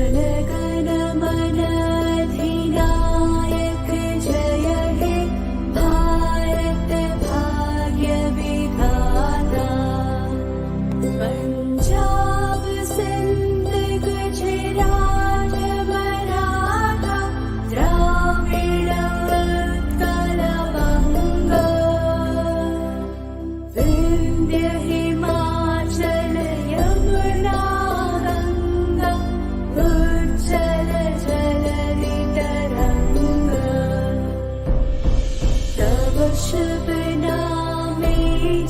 जनगण मन अधिनायक जय हे भारत भाग्य विधाता। पंजाब सिंध गुजरात मराठा द्राविड उत्कल बंग। विंध्य हिमाचल यमुना गंगा उज्जल जलधि तरंग। तव शुभ नामे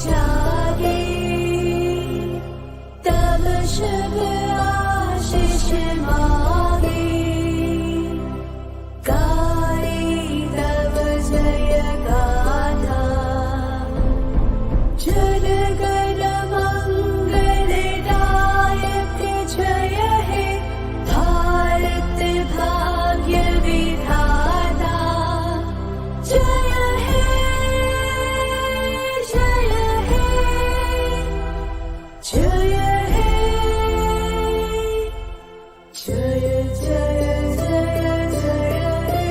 जागे तव शुभ आशीष मागे। गाए तव जय गाथा जनगण मंगलदायक जय हे भारत भाग्य विधाता। जय हे जय हे जय हे जय जय जय जय हे।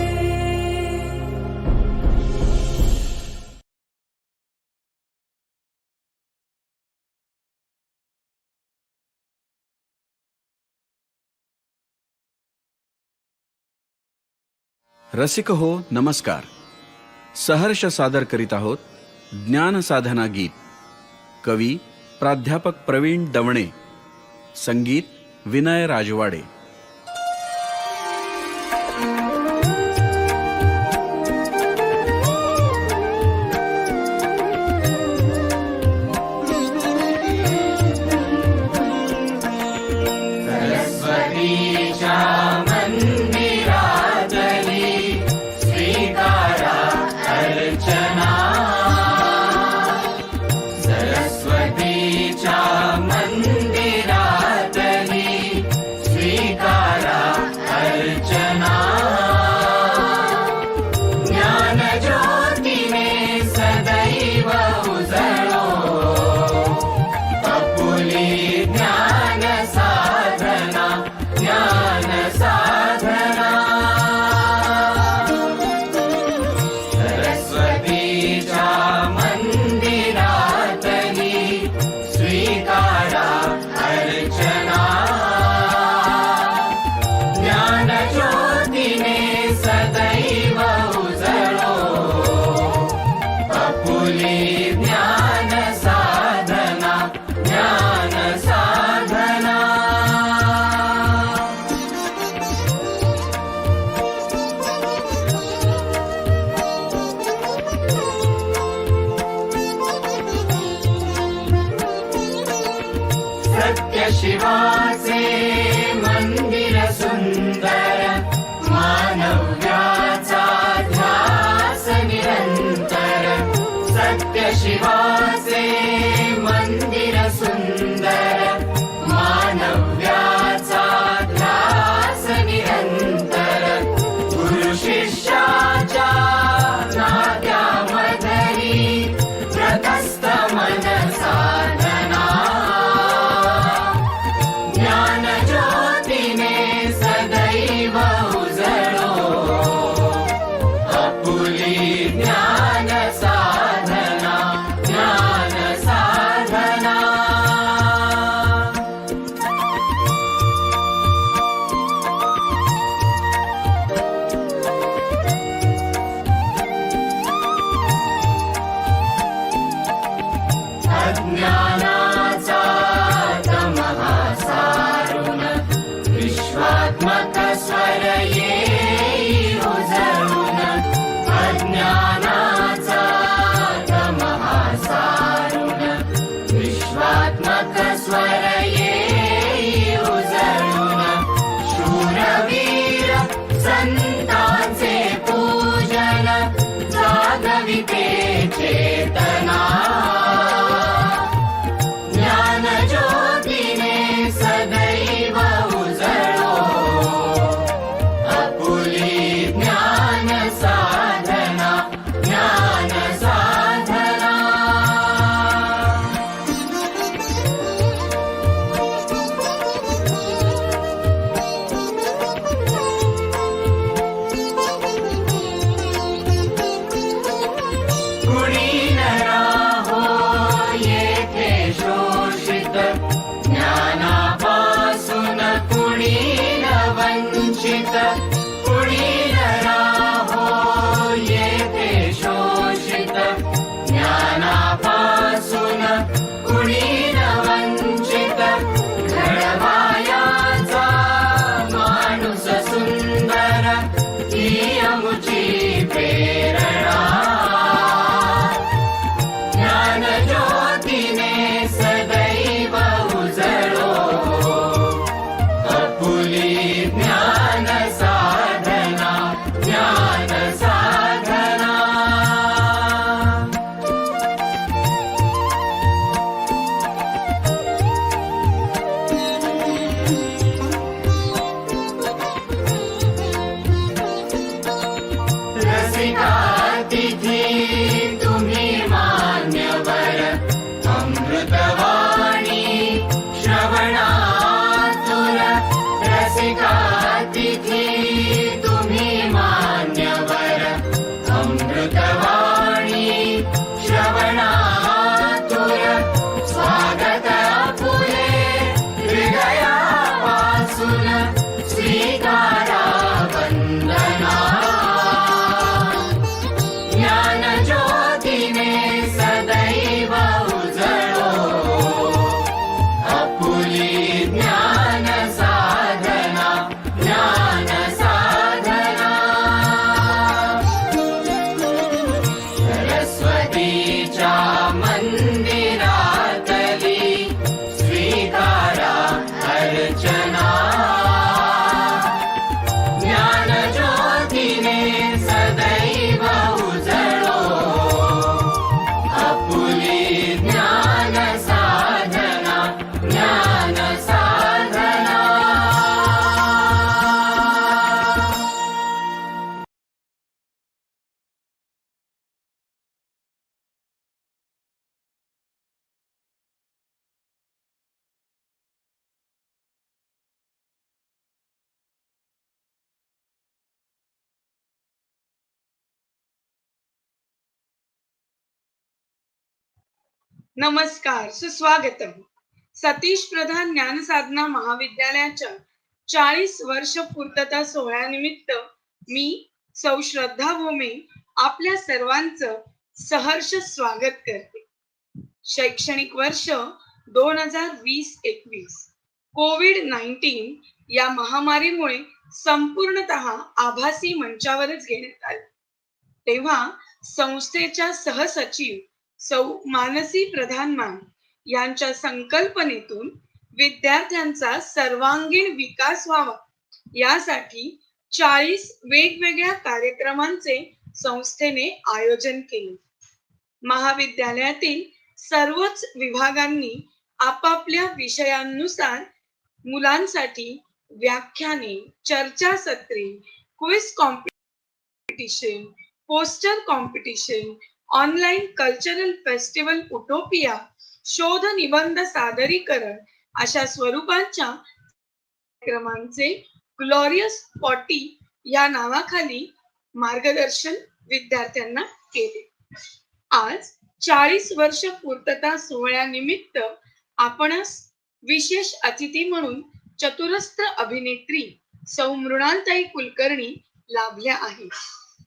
रसिक हो नमस्कार. सहर्ष सादर करीत आहोत ज्ञान साधना गीत. कवी प्राध्यापक प्रवीण दवणे, संगीत विनय राजवाडे. शिवाचे मंदिर सुंदर मानव्याचा ध्यास निरंतर. सत्य शिवाचे मंदिर सुंदर मानव्याचा ध्यास निरंतर. गुरु शिष्याच्या नात्यामधली व्रतस्थ मन साधना. सदैव उजळो आपुली ज्ञान साधना. ज्ञान साधना. अज्ञानाचा तमः सारुण विश्वात्मक स्वर येई उजळून. अज्ञानाचा तमः सारुण विश्वात्मक स्वर येई उजळून. शूरवीर संतांचे पूजन जागविते चेतना. ज्ञानज्योतीने सदैव उजळो आपुली ज्ञान साधना ज्ञान साधना रसिका तिथी तुम्ही मान्यवर अमृतवाणी श्रवणातुर रसिका तिथी तुम्ही मान्यवर अमृतवाणी श्रवणातुर स्वागत फुले हृदयापासून स्वीकारा वंदना ज्ञानज्योतीने सदैव उजळो आपुली ज्ञान साधना ज्ञान साधना सरस्वतीच्या मंदिरातली स्वीकारा अर्चना ज्ञानज्योतीने सदैव उजळो आपुली ज्ञान साधना ज्ञान साधना नमस्कार, सुस्वागतम. सतीश प्रधान ज्ञानसाधना महाविद्यालयाच्या 40 वर्ष पूर्तता सोहळ्यानिमित्त मी सौ श्रद्धा भोमे आपल्या सर्वांचं सहर्ष स्वागत करते. शैक्षणिक वर्ष 2020-21 कोविड-19 या महामारीमुळे संपूर्णतः आभासी मंचावरच घेण्यात आले. तेव्हा संस्थेच्या सहसचिव सौ मानसी प्रधान मॅम यांच्या संकल्पनेतून विद्यार्थ्यांचा सर्वांगीण विकास व्हावा यासाठी 40 वेगवेगळ्या कार्यक्रमांचे संस्थेने आयोजन केले. महाविद्यालयातील सर्वच विभागांनी आपापल्या विषयांनुसार मुलांसाठी व्याख्याने, चर्चासत्रे, quiz competition, poster competition, online cultural festival utopia, शोध निबंध सादरीकरण अशा स्वरूपाच्या कार्यक्रमांचे ग्लोरियस 40 या नावाखाली मार्गदर्शन विद्यार्थ्यांना केले. आज 40 वर्ष पूर्तता सोहळ्यानिमित्त आपणास विशेष अतिथी म्हणून चतुरस्त्र अभिनेत्री सौ मृणालताई कुलकर्णी लाभल्या आहेत.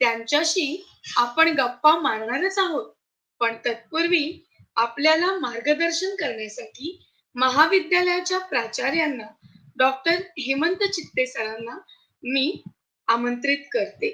त्यांच्याशी आपण गप्पा मारणारच आहोत, पण तत्पूर्वी आपल्याला मार्गदर्शन करण्यासाठी महाविद्यालयाच्या प्राचार्यांना डॉक्टर हेमंत चित्ते सरांना मी आमंत्रित करते.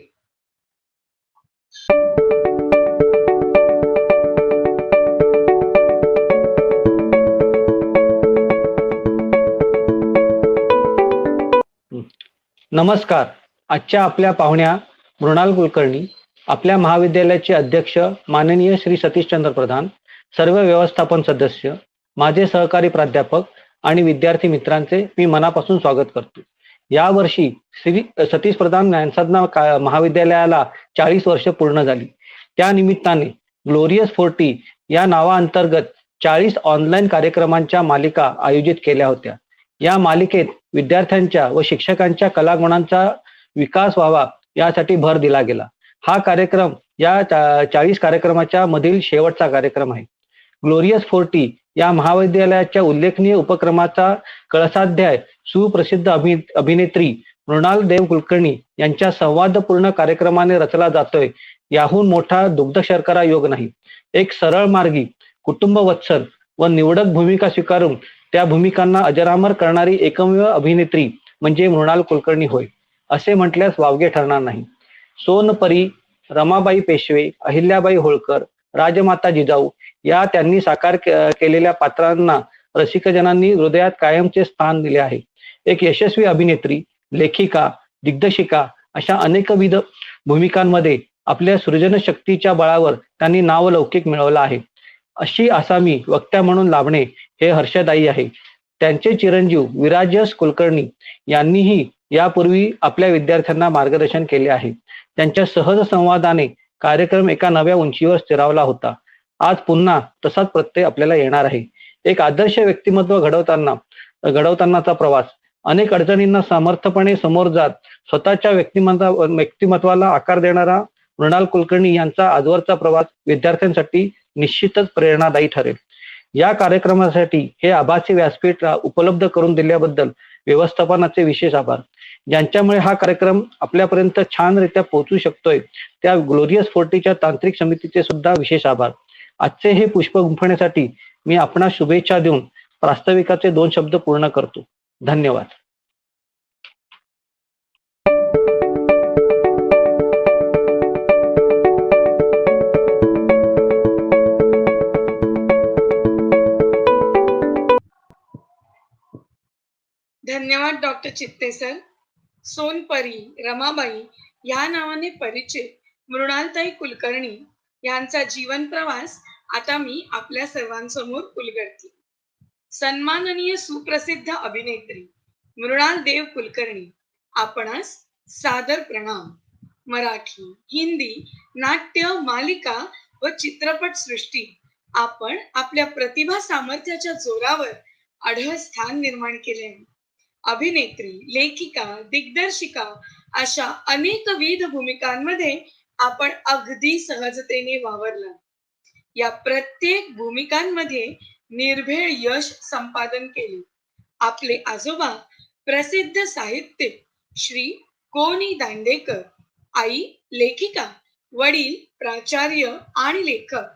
नमस्कार. आजच्या आपल्या पाहुण्या मृणाल कुलकर्णी, आपल्या महाविद्यालयाचे अध्यक्ष माननीय श्री सतीशचंद्र प्रधान, सर्व व्यवस्थापन सदस्य, माझे सहकारी प्राध्यापक आणि विद्यार्थी मित्रांचे मी मनापासून स्वागत करतो. यावर्षी श्री सतीश प्रधान ज्ञानसाधना महाविद्यालयाला 40 वर्ष पूर्ण झाली. त्या निमित्ताने ग्लोरियस 40 या नावाअंतर्गत 40 ऑनलाईन कार्यक्रमांच्या मालिका आयोजित केल्या होत्या. या मालिकेत विद्यार्थ्यांच्या व शिक्षकांच्या कलागुणांचा विकास व्हावा यासाठी भर दिला गेला. हा कार्यक्रम या 40 कार्यक्रमाच्या मधील शेवटचा कार्यक्रम आहे. ग्लोरियस 40 या महाविद्यालयाच्या उल्लेखनीय उपक्रमाचा कळसाध्याय सुप्रसिद्ध अभिनेत्री मृणाल देव कुलकर्णी यांच्या संवादपूर्ण कार्यक्रमाने रचला जातोय. याहून मोठा दुग्ध शर्करा योग नाही. एक सरळ मार्गी, कुटुंबवत्सल व निवडक भूमिका स्वीकारून त्या भूमिकांना अजरामर करणारी एकमेव अभिनेत्री म्हणजे मृणाल कुलकर्णी होय, असे म्हटल्यास वावगे ठरणार नाही. सोनपरी, रमाबाई पेशवे, अहिल्याबाई होळकर, राजमाता जिजाऊ या त्यांनी साकार केलेल्या पात्रांना रसिकजनांनी हृदयात कायमचे स्थान दिले आहे. एक यशस्वी अभिनेत्री, लेखिका, दिग्दर्शिका अशा अनेकविध भूमिकांमध्ये आपल्या सृजनशक्तीच्या बळावर त्यांनी नावलौकिक मिळवला आहे. अशी आसामी वक्त्या म्हणून लाभणे हे हर्षदायी आहे. त्यांचे चिरंजीव विराजस कुलकर्णी यांनीही यापूर्वी आपल्या विद्यार्थ्यांना मार्गदर्शन केले आहे. त्यांच्या सहज संवादाने कार्यक्रम एका नव्या उंचीवर स्थिरावला होता. आज पुन्हा तसाच प्रत्यय आपल्याला येणार आहे. एक आदर्श व्यक्तिमत्व घडवतानाचा प्रवास. अनेक अडचणींना समर्थपणे समोर जात स्वतःच्या व्यक्तिमत्वाला आकार देणारा मृणाल कुलकर्णी यांचा आजवरचा प्रवास विद्यार्थ्यांसाठी निश्चितच प्रेरणादायी ठरेल. या कार्यक्रमासाठी हे आभासी व्यासपीठ उपलब्ध करून दिल्याबद्दल व्यवस्थापनाचे विशेष आभार. ज्यांच्यामुळे हा कार्यक्रम आपल्यापर्यंत छानरित्या पोहोचू शकतोय त्या ग्लोरियस 40च्या तांत्रिक समितीचे सुद्धा विशेष आभार. आजचे हे पुष्प गुंफण्यासाठी मी आपणास शुभेच्छा देऊन प्रास्ताविकाचे 2 शब्द पूर्ण करतो. धन्यवाद. धन्यवाद डॉक्टर चित्ते सर. सोनपरी, रमाबाई या नावाने परिचित मृणालताई कुलकर्णी यांचा जीवन प्रवास आता मी आपल्या सर्वांसमोर उलगडते. सन्माननीय सुप्रसिद्ध अभिनेत्री मृणाल देव कुलकर्णी आपणास सादर प्रणाम. मराठी, हिंदी, नाट्य, मालिका व चित्रपट सृष्टी आपण आपल्या प्रतिभा सामर्थ्याच्या जोरावर अढळ स्थान निर्माण केले आहे. अभिनेत्री, लेखिका, दिग्दर्शिका अशा अनेकविध भूमिकांमध्ये आपण अगदी सहजतेने वावरला. या प्रत्येक भूमिकांमध्ये निर्भेळ यश संपादन केले. आपले आजोबा प्रसिद्ध साहित्यिक श्री गो.नि. दांडेकर, आई लेखिका, वडील प्राचार्य आणि लेखक,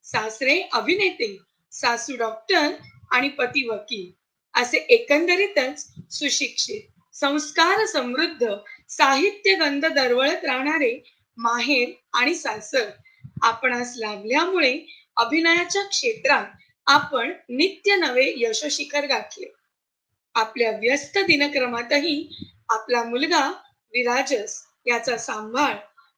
सासरे अभिनेते, सासू डॉक्टर आणि पती वकील असे एकंदरीतच सुशिक्षित, संस्कार समृद्ध, साहित्य गंध दरवळत राहणारे माहेर आणि सासर आपणास लाभल्यामुळे अभिनयाच्या क्षेत्रात आपण नित्य नवे यशशिखर गाठले. आपल्या व्यस्त दिनक्रमातही आपला मुलगा विराजस याचा सांभाळ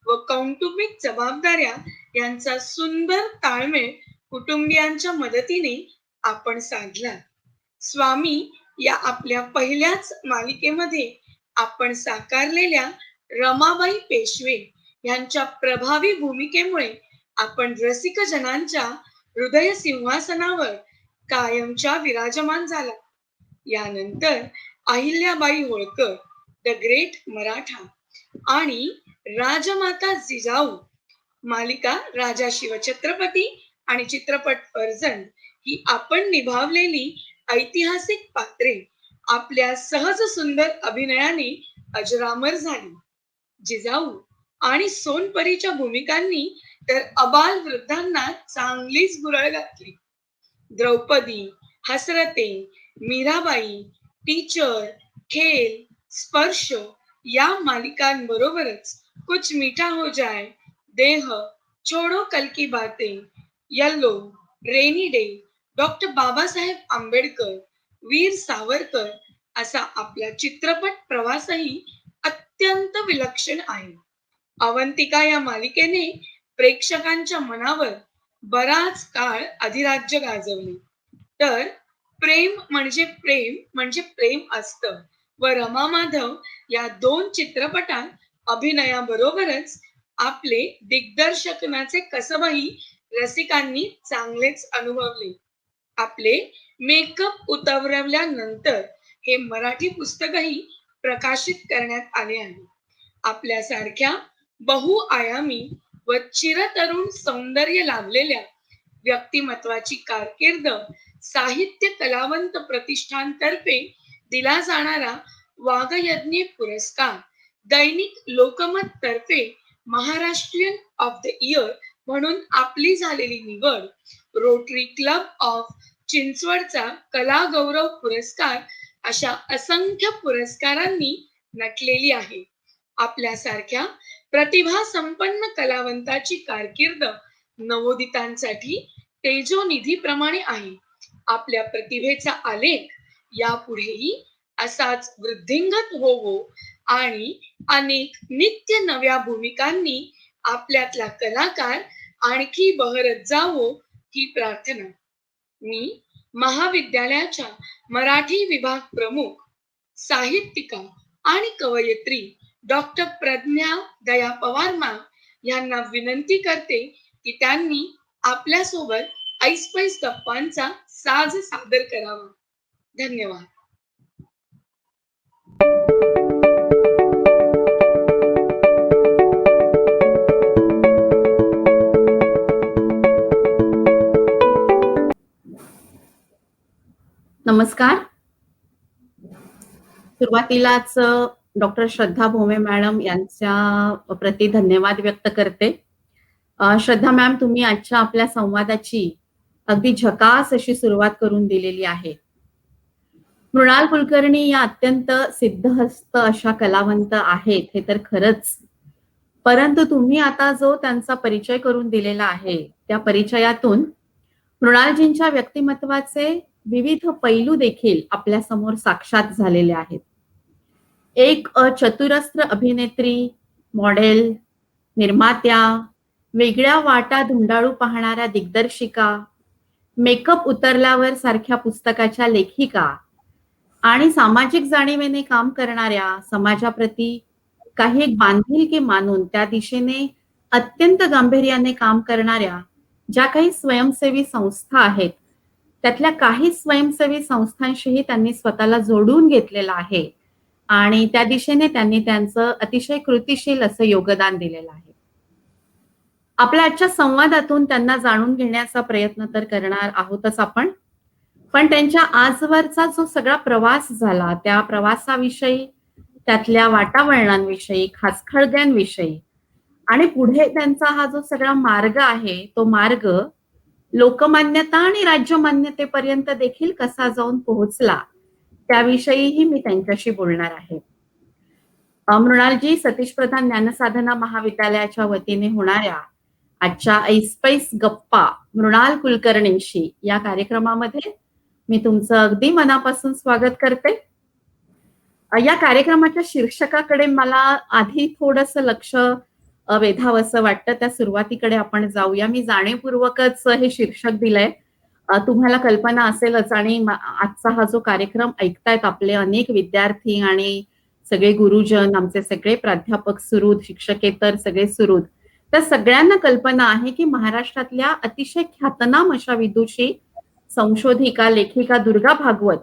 व कौटुंबिक जबाबदाऱ्या यांचा सुंदर ताळमेळ कुटुंबियांच्या मदतीने आपण साधला. स्वामी या आपल्या पहिल्याच मालिकेमध्ये आपण साकारलेल्या रमाबाई पेशवे यांच्या प्रभावी भूमिकेमुळे आपण रसिक जनांच्या हृदय सिंहासनावर कायमच्या विराजमान झाला. यानंतर अहिल्याबाई होळकर, द ग्रेट मराठा आणि राजमाता जिजाऊ मालिका, राजा शिवछत्रपती आणि चित्रपट फर्जंद ही आपण निभावलेली ऐतिहासिक पात्रे आपल्या सहज सुंदर अभिनयाने अजरामर झाली. जिजाऊ आणि सोनपरीच्या भूमिकांनी तर अबाल वृद्धांना चांगलीच गुरळ घातली. द्रौपदी, हसरते, मीराबाई, टीचर, खेल, स्पर्श या मालिकांबरोबरच कुछ मीठा हो जाए, देह, छोडो Kal Ki Baatein, yellow, rainy day, doctor Babasaheb Ambedkar, Veer Savarkar असा आपला चित्रपट प्रवासही अत्यंत विलक्षण आहे. अवंतिका या मालिकेने प्रेक्षकांच्या मनावर बराच काळ अधिराज्य गाजवले. तर प्रेम म्हणजे प्रेम असतं व रमा माधव या 2 चित्रपटात अभिनयाबरोबरच आपले दिग्दर्शनाचे कसबही रसिकांनी चांगलेच अनुभवले. आपले मेकअप उतरवल्यानंतर हे मराठी पुस्तकही प्रकाशित करण्यात आले आहे. आपल्यासारख्या बहुआयामी व चिरतरुण सौंदर्य लाभलेल्या व्यक्तिमत्वाची कारकीर्द साहित्य कलावंत प्रतिष्ठानतर्फे दिला जाणारा वागयज्ञ पुरस्कार, दैनिक लोकमत तर्फे महाराष्ट्रीयन ऑफ द इयर म्हणून आपली झालेली निवड, रोटरी क्लब ऑफ चिंचवडचा कला गौरव पुरस्कार अशा असंख्य पुरस्कारांनी नटलेली आहे. आपल्यासारख्या प्रतिभा संपन्न कलावंताची कारकीर्द नवोदितांसाठी तेजोनिधीप्रमाणे आहे. आपल्या प्रतिभेचा आलेख यापुढेही असाच वृद्धिंगत होवो आणि अनेक नित्य नव्या भूमिकांनी आपल्यातला कलाकार आणखी बहरत जावो ही प्रार्थना. मी महाविद्यालयाच्या मराठी विभाग प्रमुख, साहित्यिका आणि कवयित्री डॉक्टर प्रज्ञा दया पवार मॅम यांना विनंती करते की त्यांनी आपल्यासोबत ऐसपैस गप्पांचा साज सादर करावा. धन्यवाद. नमस्कार. सुरुवातीलाच डॉक्टर श्रद्धा भोमे मॅडम यांच्या प्रति धन्यवाद व्यक्त करते. श्रद्धा मॅम, तुम्ही आजच्या आपल्या संवादाची अगदी झकास अशी सुरुवात करून दिलेली आहे. मृणाल कुलकर्णी या अत्यंत सिद्धहस्त अशा कलावंत आहेत हे तर खरंच, परंतु तुम्ही आता जो त्यांचा परिचय करून दिलेला आहे त्या परिचयातून मृणालजींच्या व्यक्तिमत्वाचे विविध पैलू देखील आपल्या समोर साक्षात झालेले आहेत. एक चतुरस्त्र अभिनेत्री, मॉडेल, निर्मात्या, वेगळ्या वाटा धुंडाळू पाहणाऱ्या दिग्दर्शिका, मेकअप उतरल्यावर सारख्या पुस्तकाच्या लेखिका आणि सामाजिक जाणीवेने काम करणाऱ्या, समाजाप्रती काही एक बांधिलकी मानून त्या दिशेने अत्यंत गांभीर्याने काम करणाऱ्या ज्या काही स्वयंसेवी संस्था आहेत, त्यातल्या काही स्वयंसेवी संस्थांशीही त्यांनी स्वतःला जोडून घेतलेलं आहे आणि त्या दिशेने त्यांनी त्यांचं अतिशय कृतिशील असं योगदान दिलेलं आहे. आपल्या आजच्या संवादातून त्यांना जाणून घेण्याचा प्रयत्न तर करणार आहोतच आपण, पण त्यांच्या आजवरचा जो सगळा प्रवास झाला त्या प्रवासाविषयी, त्यातल्या वाटावळणांविषयी, खाचखळग्यांविषयी आणि पुढे त्यांचा हा जो सगळा मार्ग आहे तो मार्ग लोकमान्यता आणि राज्यमान्यतेपर्यंत देखील कसा जाऊन पोहोचला त्याविषयीही मी त्यांच्याशी बोलणार आहे. मृणालजी, सतीश प्रधान ज्ञानसाधना महाविद्यालयाच्या वतीने होणाऱ्या आजच्या ऐसपैस गप्पा मृणाल कुलकर्णींशी या कार्यक्रमामध्ये मी तुमचं अगदी मनापासून स्वागत करते. या कार्यक्रमाच्या शीर्षकाकडे मला आधी थोडंसं लक्ष वेधावंसं वाटतं, त्या सुरुवातीकडे आपण जाऊया. मी जाणीवपूर्वकच हे शीर्षक दिलंय. तुम्हाला कल्पना असेलच आणि आजचा हा जो कार्यक्रम ऐकतायत आपले अनेक विद्यार्थी आणि सगळे गुरुजन, आमचे सगळे प्राध्यापक सुहृद, शिक्षकेतर सगळे सुहृद, त्या सगळ्यांना कल्पना आहे की महाराष्ट्रातल्या अतिशय ख्यातनाम अशा विदुषी, संशोधिका, लेखिका दुर्गा भागवत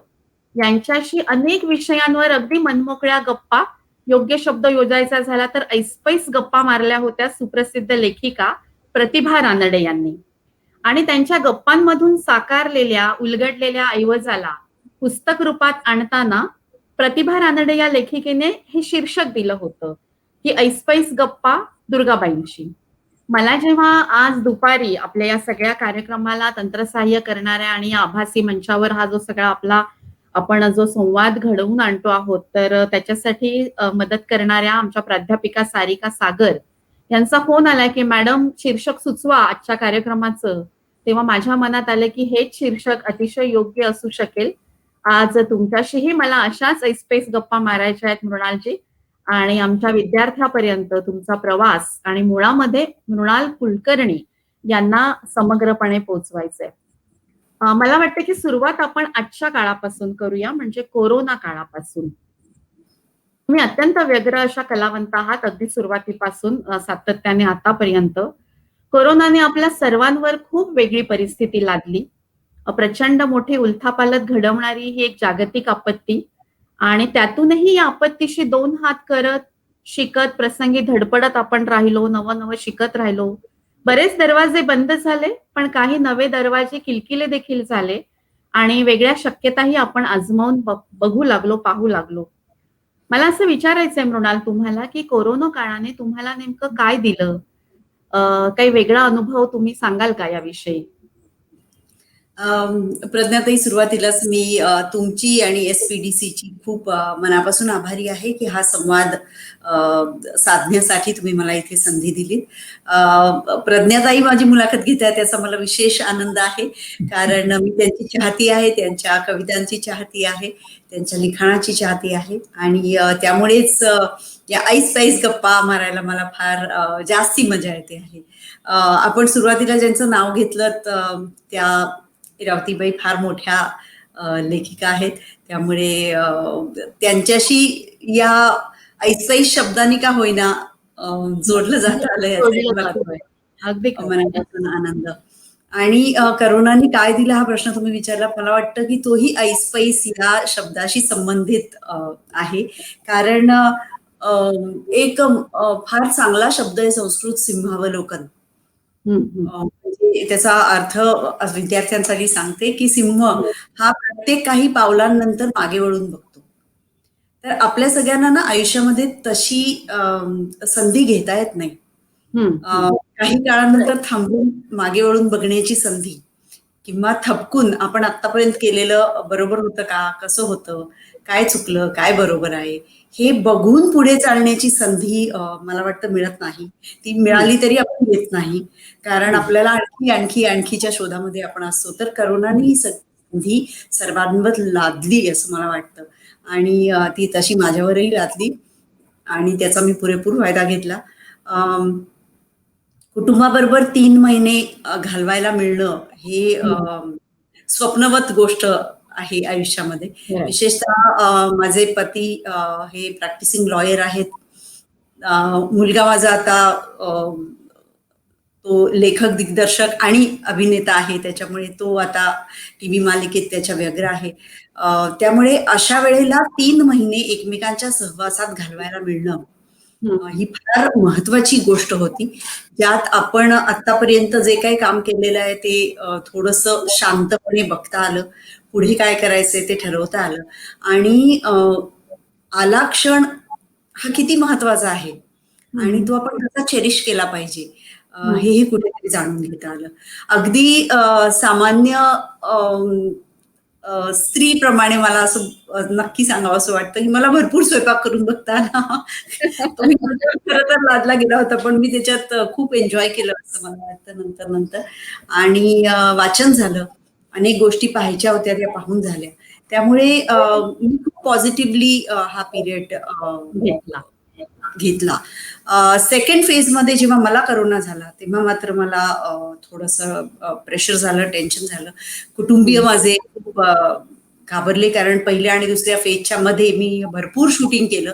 यांच्याशी अनेक विषयांवर अगदी मनमोकळ्या गप्पा, योग्य शब्द योजायचा झाला तर ऐसपैस गप्पा मारल्या होत्या सुप्रसिद्ध लेखिका प्रतिभा रानडे यांनी. आणि त्यांच्या गप्पांमधून साकारलेल्या उलगडलेल्या ऐवजाला पुस्तक रूपात आणताना प्रतिभा रानडे या लेखिकेने हे शीर्षक दिलं होतं की ऐसपैस गप्पा दुर्गाबाईंशी. मला जेव्हा आज दुपारी आपल्या या सगळ्या कार्यक्रमाला तंत्रसहाय्य करणाऱ्या आणि या आभासी मंचावर हा जो सगळा आपला आपण जो संवाद घडवून आणतो आहोत, तर त्याच्यासाठी मदत करणाऱ्या आमच्या प्राध्यापिका सारिका सागर यांचा फोन आलाय की मॅडम शीर्षक सुचवा आजच्या कार्यक्रमाचं, तेव्हा माझ्या मनात आलं की हेच शीर्षक अतिशय योग्य असू शकेल. आज तुमच्याशीही मला अशाच ऐसपैस गप्पा मारायच्या आहेत मृणालजी, आणि आमच्या विद्यार्थ्यापर्यंत तुमचा प्रवास आणि मुळामध्ये मृणाल कुलकर्णी यांना समग्रपणे पोहोचवायचंय. मला वाटतं की सुरुवात आपण आजच्या काळापासून करूया, म्हणजे कोरोना काळापासून. तुम्ही अत्यंत व्यग्र अशा कलावंत आहात अगदी सुरुवातीपासून सातत्याने आतापर्यंत. कोरोनाने आपल्या सर्वांवर खूप वेगळी परिस्थिती लादली. प्रचंड मोठी उलथापालथ घडवणारी ही एक जागतिक आपत्ती, आणि त्यातूनही या आपत्तीशी दोन हात करत, शिकत, प्रसंगी धडपडत आपण राहिलो, नवं शिकत राहिलो. बरेच दरवाजे बंद झाले, पण काही नवे दरवाजे किलकिले देखील झाले आणि वेगळ्या शक्यताही आपण आजमावून बघू लागलो, पाहू लागलो. मला असं विचारायचंय मृणाल तुम्हाला की कोरोना काळाने तुम्हाला नेमकं काय दिलं? काही वेगळा अनुभव तुम्ही सांगाल का याविषयी? प्रज्ञाताई, सुरुवातीलाच मी तुमची आणि SPDCची खूप मनापासून आभारी आहे की हा संवाद साधण्यासाठी तुम्ही मला इथे संधी दिली. प्रज्ञाताई माझी मुलाखत घेत आहे त्याचा मला विशेष आनंद आहे, कारण मी त्यांची चाहती आहे, त्यांच्या कवितांची चाहती आहे, त्यांच्या लिखाणाची चाहती आहे आणि त्यामुळेच या ऐस गप्पा मारायला मला फार जास्ती मजा येते आहे. आपण सुरुवातीला ज्यांचं नाव घेतलं त्या इरावतीबाई फार मोठ्या लेखिका आहेत, त्यामुळे त्यांच्याशी या ऐसपैस शब्दांनी का होईना जोडलं जात आलं याचा अगदी मनापासून आनंद. आणि करोनाने काय दिला हा प्रश्न तुम्ही विचारला, मला वाटतं की तोही ऐसपैस या शब्दाशी संबंधित आहे, कारण एक फार चांगला शब्द आहे संस्कृत सिंहावलोकन. म्हणजे त्याचा अर्थ विद्यार्थ्यांसाठी सांगते की सिंह हा प्रत्येक काही पावलांनंतर मागे वळून बघतो. तर आपल्या सगळ्यांना ना आयुष्यामध्ये तशी संधी घेता येत नाही. काही काळानंतर थांबून मागे वळून बघण्याची संधी, किंवा थपकून आपण आतापर्यंत केलेलं बरोबर होतं का, कसं होतं, काय चुकलं, काय बरोबर आहे हे बघून पुढे चालण्याची संधी मला वाटतं मिळत नाही. ती मिळाली तरी आपण घेत नाही, कारण आपल्याला आणखीच्या शोधामध्ये आपण असतो. तर करोनाने ही संधी सर्वांवर लादली असं मला वाटतं, आणि ती तशी माझ्यावरही लादली आणि त्याचा मी पुरेपूर फायदा घेतला. कुटुंबाबरोबर 3 महिने घालवायला मिळणं हे स्वप्नवत गोष्ट आहे आयुष्यामध्ये. विशेषतः माझे पती हे प्रॅक्टिसिंग लॉयर आहेत. मुलगा माझा आता तो लेखक, दिग्दर्शक आणि अभिनेता आहे, त्याच्यामुळे तो आता टीव्ही मालिकेत त्याच्या व्यग्र आहे. त्यामुळे अशा वेळेला 3 महिने एकमेकांच्या सहवासात घालवायला मिळणं ही फार महत्वाची गोष्ट होती, ज्यात आपण आतापर्यंत जे काही काम केलेलं आहे ते थोडंसं शांतपणे बघता आलं, पुढे काय करायचंय ते ठरवता आलं, आणि आला क्षण हा किती महत्वाचा आहे आणि तो आपण कसा चेरिश केला पाहिजे हेही कुठेतरी जाणून घेता आलं. अगदी सामान्य स्त्रीप्रमाणे मला असं नक्की सांगावं असं वाटतं की मला भरपूर स्वयंपाक करून बघता आला. तो मी खरं तर लादला गेला होता, पण मी त्याच्यात खूप एन्जॉय केलं असं मला वाटतं नंतर. आणि वाचन झालं, अनेक गोष्टी पाहायच्या होत्या त्या पाहून झाल्या, त्यामुळे मी खूप पॉझिटिव्हली हा पिरियड घेतला. सेकंड फेज मध्ये जेव्हा मला करोना झाला तेव्हा मात्र मला थोडंसं प्रेशर झालं, टेन्शन झालं. कुटुंबीय माझे खूप घाबरले, कारण पहिल्या आणि दुसऱ्या फेजच्या मध्ये मी भरपूर शूटिंग केलं,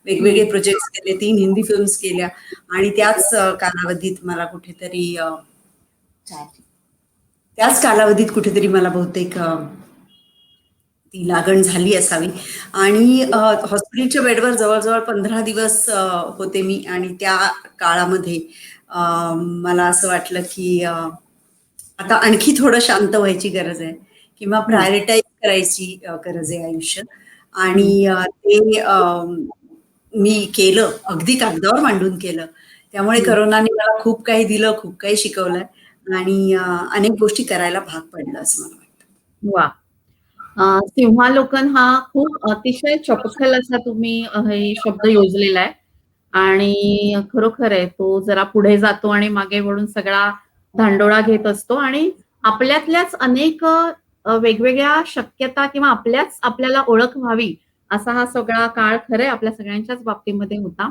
वेगवेगळे प्रोजेक्ट्स केले, 3 हिंदी फिल्म्स केल्या, आणि त्याच कालावधीत मला बहुतेक ती लागण झाली असावी. आणि हॉस्पिटलच्या बेडवर जवळजवळ 15 दिवस होते मी, आणि त्या काळामध्ये मला असं वाटलं की आता आणखी थोडं शांत व्हायची गरज आहे, किंवा प्रायोरिटाईज करायची गरज आहे आयुष्य. आणि ते मी केलं, अगदी कागदावर मांडून केलं. त्यामुळे करोनाने मला खूप काही दिलं, खूप काही शिकवलंय, आणि अनेक गोष्टी करायला भाग पडलं असं मला वाटतं. वा. सिंहालोकन हा खूप अतिशय चपखल असा तुम्ही हे शब्द योजलेला आहे, आणि खरोखर आहे तो जरा पुढे जातो आणि मागे वळून सगळा धांडोळा घेत असतो, आणि आपल्यातल्याच अनेक वेगवेगळ्या शक्यता किंवा आपल्याला ओळख व्हावी असा हा सगळा काळ खरंय आपल्या सगळ्यांच्याच बाबतीमध्ये होता.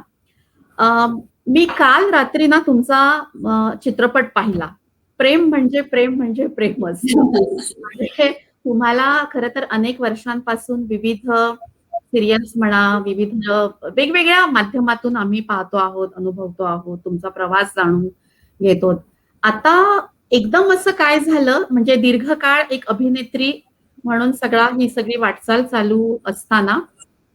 मी काल रात्री ना तुमचा चित्रपट पाहिला, प्रेम म्हणजे प्रेमच. तुम्हाला खरं तर अनेक वर्षांपासून विविध सिरियल्स म्हणा, विविध वेगवेगळ्या माध्यमातून आम्ही पाहतो आहोत, अनुभवतो आहोत, तुमचा प्रवास जाणून घेतो. आता एकदम असं काय झालं, म्हणजे दीर्घकाळ एक अभिनेत्री म्हणून ही सगळी वाटचाल चालू असताना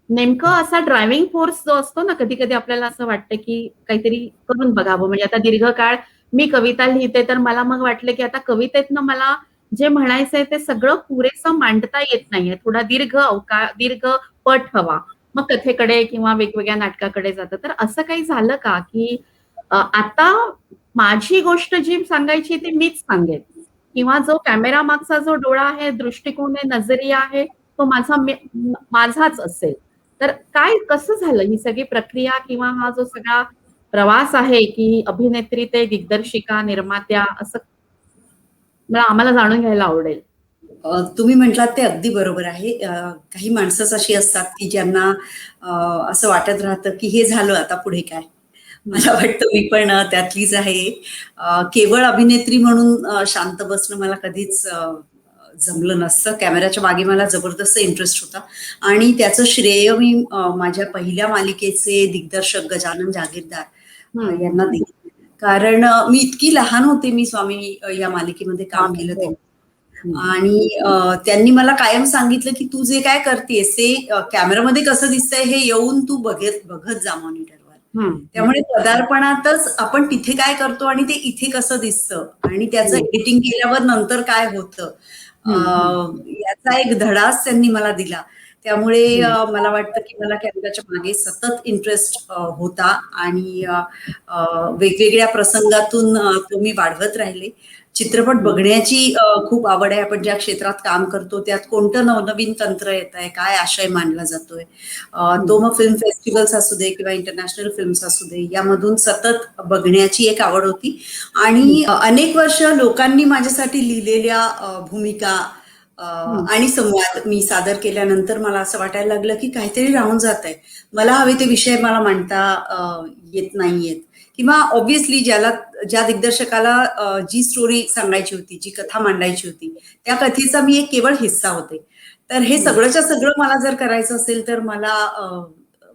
नेमकं असा ड्रायव्हिंग फोर्स जो असतो ना, कधी कधी आपल्याला असं वाटतं की काहीतरी करून बघावं. म्हणजे आता दीर्घकाळ मी कविता लिहिते, तर मला मग वाटलं की आता कवितेतनं मला जे म्हणायचंय ते सगळं पुरेसं मांडता येत नाहीये, थोडा दीर्घ पट हवा, मग कथेकडे किंवा वेगवेगळ्या नाटकाकडे जातं. तर असं काही झालं का की आता माझी गोष्ट जी सांगायची ती मीच सांगेन, किंवा जो कॅमेरा मागचा जो डोळा आहे, दृष्टिकोन आहे, नजरिया आहे, तो माझाच असेल. तर काय कसं झालं ही सगळी प्रक्रिया किंवा हा जो सगळा प्रवास आहे, की अभिनेत्री ते दिग्दर्शिका, निर्मात्या असं मला आम्हाला जाणून घ्यायला आवडेल. तुम्ही म्हटलात ते अगदी बरोबर आहे. काही माणसंच अशी असतात की ज्यांना असं वाटत राहतं की हे झालं आता पुढे काय? मला वाटतं मी पण त्यातलीच आहे. केवळ अभिनेत्री म्हणून शांत बसणं मला कधीच जमलं नसतं. कॅमेऱ्याच्या मागे मला जबरदस्त इंटरेस्ट होता आणि त्याचं श्रेय मी माझ्या पहिल्या मालिकेचे दिग्दर्शक गजानन जागीरदार यांना दिलं. कारण मी इतकी लहान होते, मी स्वामी या मालिकेमध्ये काम केलं हो. तेव्हा. आणि त्यांनी मला कायम सांगितलं की तू जे काय करतेस ते कॅमेरामध्ये कसं दिसतंय हे येऊन तू बघत जा मॉनिटरवर. त्यामुळे पदार्पणातच आपण तिथे काय करतो आणि ते इथे कसं दिसतं आणि त्याचं एडिटिंग केल्यावर नंतर काय होतं याचा एक धडाच त्यांनी मला दिला. त्यामुळे मला वाटतं की मला कॅमेराच्या मागे सतत इंटरेस्ट होता आणि वेगवेगळ्या प्रसंगातून तो मी वाढवत राहिले. चित्रपट बघण्याची खूप आवड आहे. आपण ज्या क्षेत्रात काम करतो त्यात कोणतं नवनवीन तंत्र येत आहे, काय आशय मांडला जातोय, तो मग फिल्म फेस्टिवल्स असू दे किंवा इंटरनॅशनल फिल्म्स असू दे, यामधून सतत बघण्याची एक आवड होती. आणि अनेक वर्ष लोकांनी माझ्यासाठी लिहिलेल्या भूमिका आणि संवाद मी सादर केल्यानंतर मला असं वाटायला लागलं की काहीतरी राहून जात आहे. मला हवे ते विषय मला मांडता येत नाहीयेत किंवा ऑब्व्हियसली ज्या दिग्दर्शकाला जी स्टोरी सांगायची होती, जी कथा मांडायची होती, त्या कथेचा मी एक केवळ हिस्सा होते. तर हे सगळंच्या सगळं मला जर करायचं असेल तर मला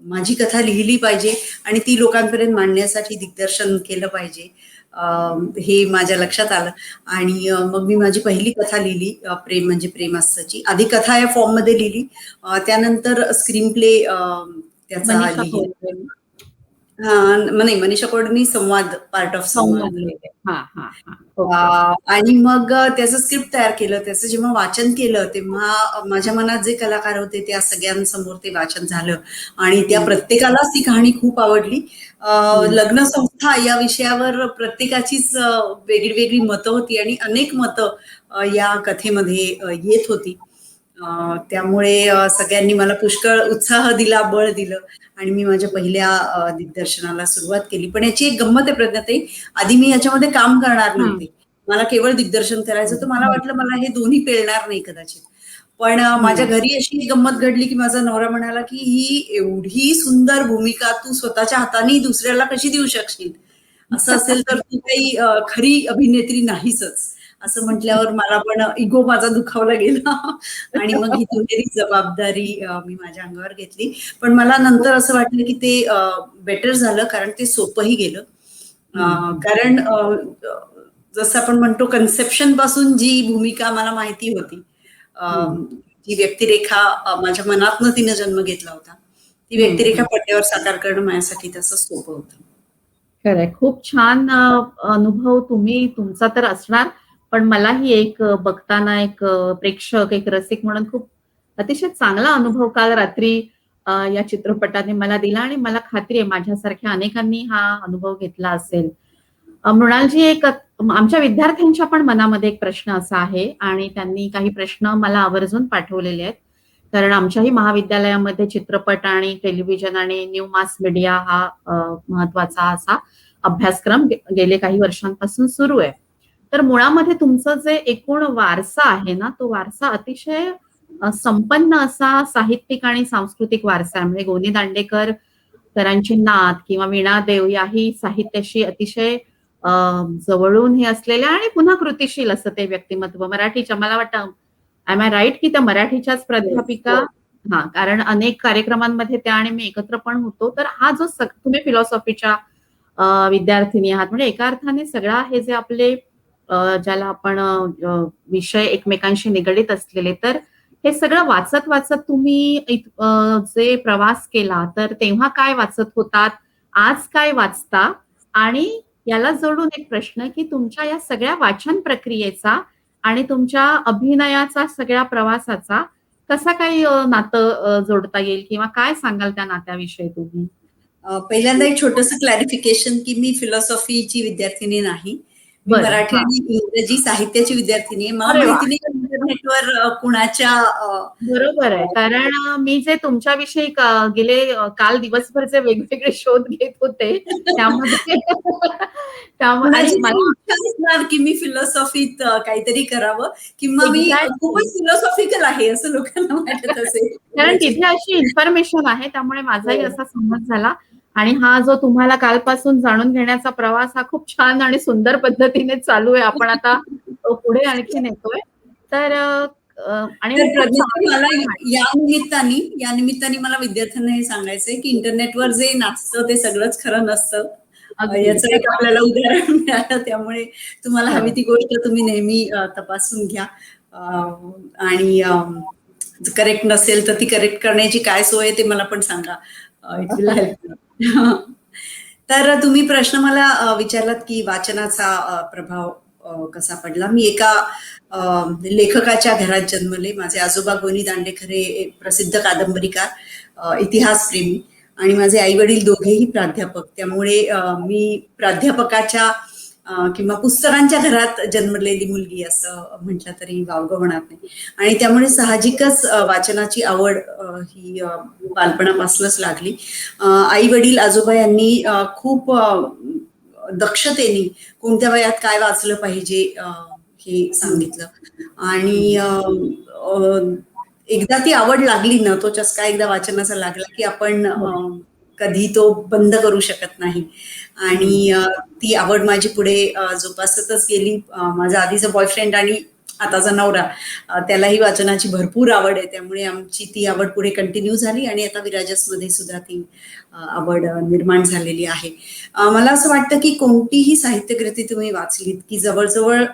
माझी कथा लिहिली पाहिजे आणि ती लोकांपर्यंत मांडण्यासाठी दिग्दर्शन केलं पाहिजे. हे माझ्या लक्षात आलं आणि मग मी माझी पहिली कथा लिहिली, प्रेम म्हणजे प्रेम असताची. आधी कथा या फॉर्म मध्ये लिहिली, त्यानंतर स्क्रीन प्ले त्याचा मनीषा लिहिला. कोल्हे. नाही, मनीषा कोल्हेनी संवाद, पार्ट ऑफ संवाद. संवाद लिहिले. ओके. आणि मग त्याचं स्क्रिप्ट तयार केलं. त्याचं जेव्हा वाचन केलं तेव्हा माझ्या मनात जे कलाकार होते त्या सगळ्यांसमोर ते वाचन झालं आणि त्या प्रत्येकालाच ती कहाणी खूप आवडली. लग्न संस्था या विषयावर प्रत्येकाचीच वेगळी वेगळी मतं होती आणि अनेक मतं या कथेमध्ये येत होती. त्यामुळे सगळ्यांनी मला पुष्कळ उत्साह दिला, बळ दिलं आणि मी माझ्या पहिल्या दिग्दर्शनाला सुरुवात केली. पण याची एक गंमत आहे प्रज्ञाताई, आधी मी याच्यामध्ये काम करणार नव्हते. मला केवळ दिग्दर्शन करायचं होतं. मला वाटलं मला हे दोन्ही पेलणार नाही कदाचित. पण माझ्या घरी अशी एक गंमत घडली की माझा नवरा म्हणाला की ही एवढी सुंदर भूमिका तू स्वतःच्या हाताने दुसऱ्याला कशी देऊ शकशील? असं असेल तर तू काही खरी अभिनेत्री नाहीसच. असं म्हटल्यावर मला पण इगो माझा दुखावला गेला आणि मग ही दुहेरी जबाबदारी मी माझ्या अंगावर घेतली. पण मला नंतर असं वाटलं की ते बेटर झालं कारण ते सोपंही गेलं. कारण जसं आपण म्हणतो कन्सेप्शन पासून जी भूमिका मला माहिती होती, जी व्यक्तिरेखा माझ्या मनातनं तिनं जन्म घेतला होता, ती व्यक्तिरेखा पडद्यावर साकार करणं माझ्यासाठी तसं सोपं होतं. खरंय. खूप छान अनुभव तुमचा तर असणार, पण मलाही एक बघताना एक प्रेक्षक, एक रसिक म्हणून खूप अतिशय चांगला अनुभव काल रात्री या चित्रपटाने मला दिला आणि मला खात्री आहे माझ्यासारख्या अनेकांनी हा अनुभव घेतला असेल. मृणालजी, एक आमच्या विद्यार्थ्यांच्या पण मनामध्ये एक प्रश्न असा आहे आणि त्यांनी काही प्रश्न मला आवर्जून पाठवलेले आहेत. कारण आमच्याही महाविद्यालयामध्ये चित्रपट आणि टेलिव्हिजन आणि न्यू मास मीडिया हा महत्वाचा असा अभ्यासक्रम गेले काही वर्षांपासून सुरू आहे. तर मुळामध्ये तुमचं जे एकूण वारसा आहे ना, तो वारसा अतिशय संपन्न असा साहित्यिक आणि सांस्कृतिक वारसा आहे. म्हणजे गोनी दांडेकर करांची नात किंवा वीणा देव याही साहित्याशी अतिशय जवळून हे असलेल्या आणि पुन्हा कृतिशील असं ते व्यक्तिमत्व. मराठीच्या, मला वाटतं आय आय राईट की त्या मराठीच्याच प्राध्यापिका. हा, कारण अनेक कार्यक्रमांमध्ये त्या आणि मी एकत्र पण होतो. तर हा जो तुम्ही फिलॉसॉफीच्या विद्यार्थिनी आहात, म्हणजे एका अर्थाने सगळा हे जे आपले ज्याला आपण विषय एकमेकांशी निगडीत असलेले, तर हे सगळं वाचत वाचत तुम्ही जे प्रवास केला, तर तेव्हा काय वाचत होतात, आज काय वाचता? आणि याला जोडून एक प्रश्न की तुमच्या या सगळ्या वाचन प्रक्रियेचा आणि तुमच्या अभिनयाचा सगळ्या प्रवासाचा कसा काही नातं जोडता येईल किंवा काय सांगाल त्या नात्याविषयी तुम्ही? पहिल्यांदा एक छोटंसं क्लॅरिफिकेशन की मी फिलॉसॉफीची विद्यार्थिनी नाही. मी बरं, मराठी हां. आणि इंग्रजी साहित्याची विद्यार्थिनी आहे. मला अरे वाह! माहिती नाही का इंटरनेटवर कुणाच्या बरोबर आहे. कारण मी जे तुमच्याविषयी गेले काल दिवसभर जे वेगवेगळे शोध घेत होते, त्यामध्ये आणि कुणाची तरी मला इच्छा असणार की मी फिलॉसॉफीत काहीतरी करावं किंवा मी एक्झॅक्टली खूपच फिलॉसॉफिकल आहे असं लोकांना वाटत असेल कारण कदाचित. तिथे अशी इन्फॉर्मेशन आहे, त्यामुळे माझाही हो. असा समज झाला आणि हा जो तुम्हाला कालपासून जाणून घेण्याचा प्रवास हा खूप छान आणि सुंदर पद्धतीने चालू आहे. आपण आता तो पुढे आणखी नेतोय. तर आणि तर खूप प्रज्ञाताई मला चांगलं या निमित्ताने मला विद्यार्थ्यांना हे सांगायचंय की इंटरनेटवर जे नाचतं ते सगळंच खरं नसतं. अगदी याचं एक आपल्याला उदाहरण मिळालं. त्यामुळे तुम्हाला हवी ती गोष्ट तुम्ही नेहमी तपासून घ्या. आणि करेक्ट नसेल तर ती करेक्ट करण्याची काय सोय आहे ते मला पण सांगा. It will help. तर तुम्ही प्रश्न मला विचारलात की वाचनाचा प्रभाव कसा पडला. मी एका लेखकाच्या घरात जन्मले. माझे आजोबा गोनी दांडेखरे एक प्रसिद्ध कादंबरीकार, इतिहासप्रेमी आणि माझे आई वडील दोघेही प्राध्यापक. त्यामुळे मी प्राध्यापकाच्या किंवा पुस्तकांच्या घरात जन्मलेली मुलगी असं म्हटलं तरी वावगं होणार नाही. आणि त्यामुळे साहजिकच वाचनाची आवड ही बालपणापासूनच लागली. आई वडील आजोबा यांनी खूप दक्षतेने कोणत्या वयात काय वाचलं पाहिजे हे सांगितलं. आणि एकदा ती आवड लागली ना, तो चस्का एकदा वाचनाचा लागला की आपण कधी तो बंद करू शकत नाही. आणि ती आवड माझी पुढे जोपासतच गेली. माझा आधीचा बॉयफ्रेंड आणि आताचा नवरा त्यालाही वाचनाची भरपूर आवड आहे. त्यामुळे आमची ती आवड पुढे कंटिन्यू झाली आणि आता विराजसमध्ये सुद्धा ती आवड निर्माण झालेली आहे. मला असं वाटतं की कोणतीही साहित्यकृती तुम्ही वाचलीत की जवळजवळ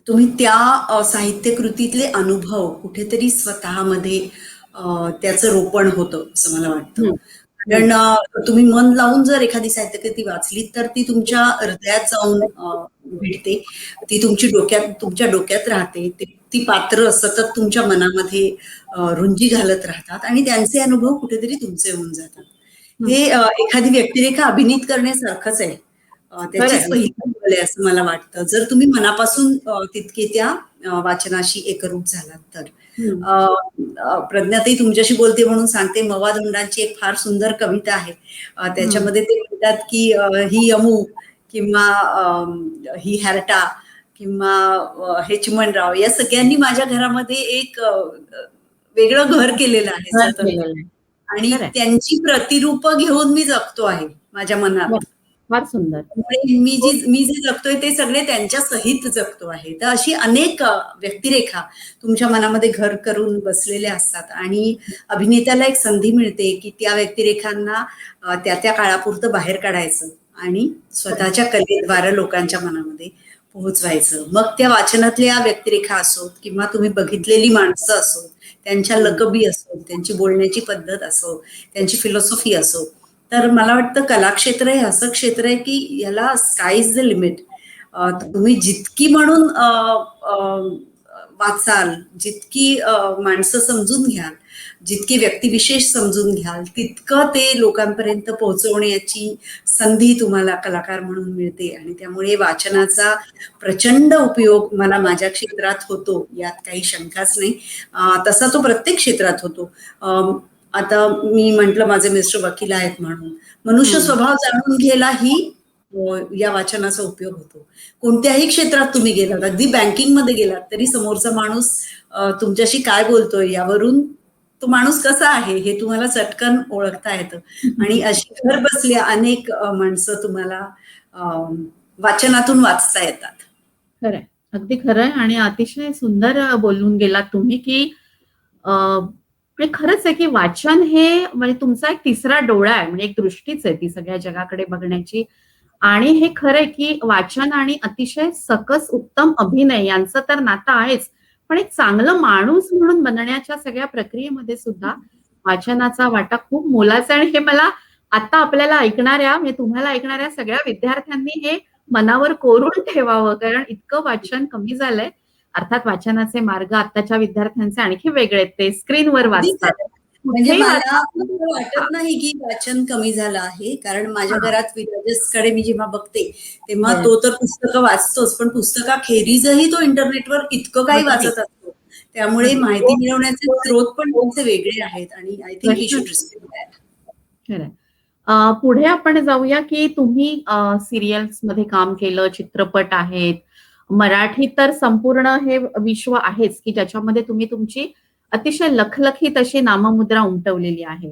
तुम्ही त्या साहित्यकृतीतले अनुभव कुठेतरी स्वतःमध्ये त्याचं रोपण होतं असं मला वाटतं. कारण तुम्ही मन लावून जर एखादी साहित्यकृती वाचली तर ती तुमच्या हृदयात जाऊन भिडते. ती तुमच्या डोक्यात राहते. ती पात्र सतत तुमच्या मनामध्ये रुंजी घालत राहतात आणि त्यांचे अनुभव कुठेतरी तुमचे होऊन जातात. हे एखादी व्यक्तिरेखा अभिनीत करण्यासारखंच आहे. त्याचीच पहिली पाऊल आहे असं मला वाटतं. जर तुम्ही मनापासून तितके त्या वाचनाशी एकरूप झालात तर. प्रज्ञाताई तुमच्याशी बोलते म्हणून सांगते, मवादुंडांची एक फार सुंदर कविता आहे. त्याच्यामध्ये ते म्हणतात की ही यमू किंवा ही हॅरटा किंवा हे चिमणराव या सगळ्यांनी माझ्या घरामध्ये एक वेगळं घर केलेलं आहे स्वतंत्र. आणि त्यांची प्रतिरूपं घेऊन मी जगतो आहे माझ्या मनात. फार सुंदर. मी जे जगतोय ते सगळे त्यांच्या सहित जगतो आहे. तर अशी अनेक व्यक्तिरेखा तुमच्या मनामध्ये घर करून बसलेल्या असतात आणि अभिनेत्याला एक संधी मिळते की त्या व्यक्तिरेखांना त्या काळापुरतं बाहेर काढायचं आणि स्वतःच्या कलेद्वारे लोकांच्या मनामध्ये पोहोचवायचं. मग त्या वाचनातल्या व्यक्तिरेखा असोत किंवा तुम्ही बघितलेली माणसं असोत, त्यांच्या लकबी असो, त्यांची बोलण्याची पद्धत असो, त्यांची फिलॉसॉफी असो. तर मला वाटतं कलाक्षेत्र हे असं क्षेत्र आहे की याला स्काय इज द लिमिट. तुम्ही जितकी म्हणून वाचाल, जितकी माणसं समजून घ्याल, जितके व्यक्तिविशेष समजून घ्याल, तितकं ते लोकांपर्यंत पोहोचवण्याची संधी तुम्हाला कलाकार म्हणून मिळते. आणि त्यामुळे वाचनाचा प्रचंड उपयोग मला माझ्या क्षेत्रात होतो, यात काही शंकाच नाही. तसा तो प्रत्येक क्षेत्रात होतो. आता मी म्हंटल माझे मिस्टर वकील आहेत म्हणून मनुष्य स्वभाव जाणून घ्यायलाही या वाचनाचा उपयोग होतो. कोणत्याही क्षेत्रात तुम्ही गेलात, अगदी बँकिंग मध्ये गेलात तरी समोरचा माणूस तुमच्याशी काय बोलतोय यावरून तो माणूस कसा आहे हे तुम्हाला चटकन ओळखता येतं. आणि अशी घर बसल्या अनेक माणसं तुम्हाला वाचनातून वाचता येतात. खरंय, अगदी खरंय. आणि अतिशय सुंदर बोलून गेलात तुम्ही की म्हणजे खरंच आहे की वाचन हे म्हणजे तुमचा एक तिसरा डोळा आहे, म्हणजे एक दृष्टीच आहे ती सगळ्या जगाकडे बघण्याची. आणि हे खरंय की वाचन आणि अतिशय सकस उत्तम अभिनय यांचं तर नातं आहेच, पण एक चांगलं माणूस म्हणून बनण्याच्या सगळ्या प्रक्रियेमध्ये सुद्धा वाचनाचा वाटा खूप मोलाचा आहे. आणि हे मला आता आपल्याला ऐकणाऱ्या म्हणजे तुम्हाला ऐकणाऱ्या सगळ्या विद्यार्थ्यांनी हे मनावर कोरून ठेवावं, कारण इतकं वाचन कमी झालंय. अर्थात वाचनाचे मार्ग आताच्या विद्यार्थ्यांचे आणखी वेगळे आहेत, ते स्क्रीनवर वाचतात. म्हणजे कुठेही मला वाचा. असं वाटत नाही की वाचन कमी झालं आहे, कारण माझ्या घरात विराजसकडे मी जेव्हा बघते तेव्हा Yes. तो तर पुस्तकं वाचतोच, पण पुस्तकाखेरीजही तो इंटरनेटवर इतकं काही नक्की. वाचत असतो. त्यामुळे माहिती मिळवण्याचे स्रोत पण त्यांचे वेगळे आहेत आणि I think he should respect that. खरंय. पुढे आपण जाऊया, की तुम्ही सीरियल्स मध्ये काम केलं, चित्रपट आहेत. मराठी तर संपूर्ण हे विश्व आहेच, की ज्याच्यामध्ये तुम्ही तुमची अतिशय लखलखीत अशी नाममुद्रा उमटवलेली आहे.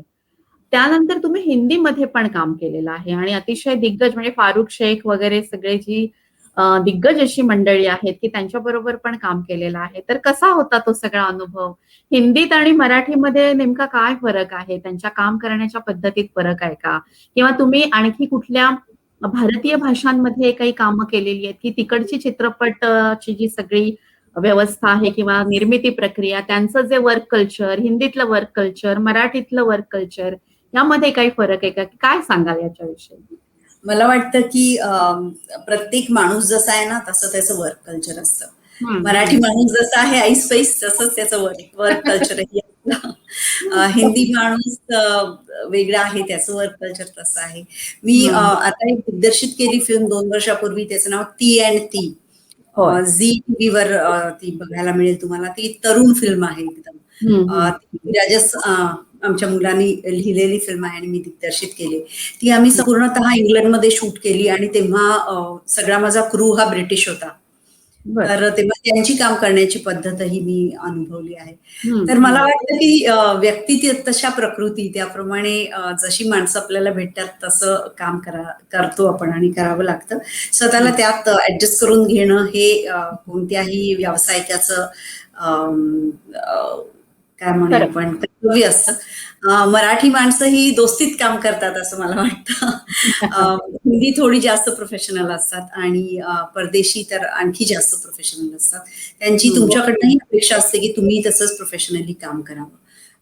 त्यानंतर तुम्ही हिंदीमध्ये पण काम केलेलं आहे आणि अतिशय दिग्गज म्हणजे फारुख शेख वगैरे सगळे जी दिग्गज अशी मंडळी आहेत, की त्यांच्याबरोबर पण काम केलेलं आहे. तर कसा होता तो सगळा अनुभव? हिंदीत आणि मराठीमध्ये नेमका काय फरक आहे? त्यांच्या काम करण्याच्या पद्धतीत फरक आहे का? किंवा तुम्ही आणखी कुठल्या भारतीय भाषांमध्ये काही कामं केलेली आहेत, की तिकडची चित्रपटची जी सगळी व्यवस्था आहे किंवा निर्मिती प्रक्रिया, त्यांचं जे वर्क कल्चर, हिंदीतलं वर्क कल्चर, मराठीतलं वर्क कल्चर यामध्ये काही फरक आहे का? काय सांगाल याच्याविषयी? मला वाटतं की प्रत्येक माणूस जसा आहे ना तसं त्याचं वर्क कल्चर असतं. हं, मराठी हं. माणूस जसा आहे ऐसपैस तसंच त्याचं वर्क कल्चरही असतं. हिंदी माणूस वेगळा आहे, त्याचं वर्क कल्चर तसं आहे. मी आता एक दिग्दर्शित केली फिल्म 2 वर्षापूर्वी, त्याचं नाव ती अँड ती. होय. झी टीव्हीवर ती बघायला मिळेल तुम्हाला. ती तरुण फिल्म आहे एकदम. हं, हं. ती राजस आमच्या मुलांनी लिहिलेली फिल्म आहे आणि मी दिग्दर्शित केली. ती आम्ही पूर्णतः इंग्लंडमध्ये शूट केली आणि तेव्हा सगळा माझा क्रू हा ब्रिटिश होता. बरं. तर तेव्हा त्यांची काम करण्याची पद्धतही मी अनुभवली आहे. हं, तर मला हं. वाटतं की व्यक्ती तशा प्रकृती त्याप्रमाणे जशी माणसं आपल्याला भेटतात तसं काम करतो आपण आणि करावं लागतं. स्वतःला त्यात ऍडजस्ट करून घेणं हे कोणत्याही व्यावसायिकाचं काय म्हणू खरं. आपण कर्तव्य असतं. मराठी माणसं ही दोस्तीत काम करतात असं मला वाटतं. हिंदी थोडी जास्त प्रोफेशनल असतात आणि परदेशी तर आणखी जास्त प्रोफेशनल असतात. त्यांची तुमच्याकडनंही अपेक्षा असते की तुम्ही तसंच प्रोफेशनली काम करावं.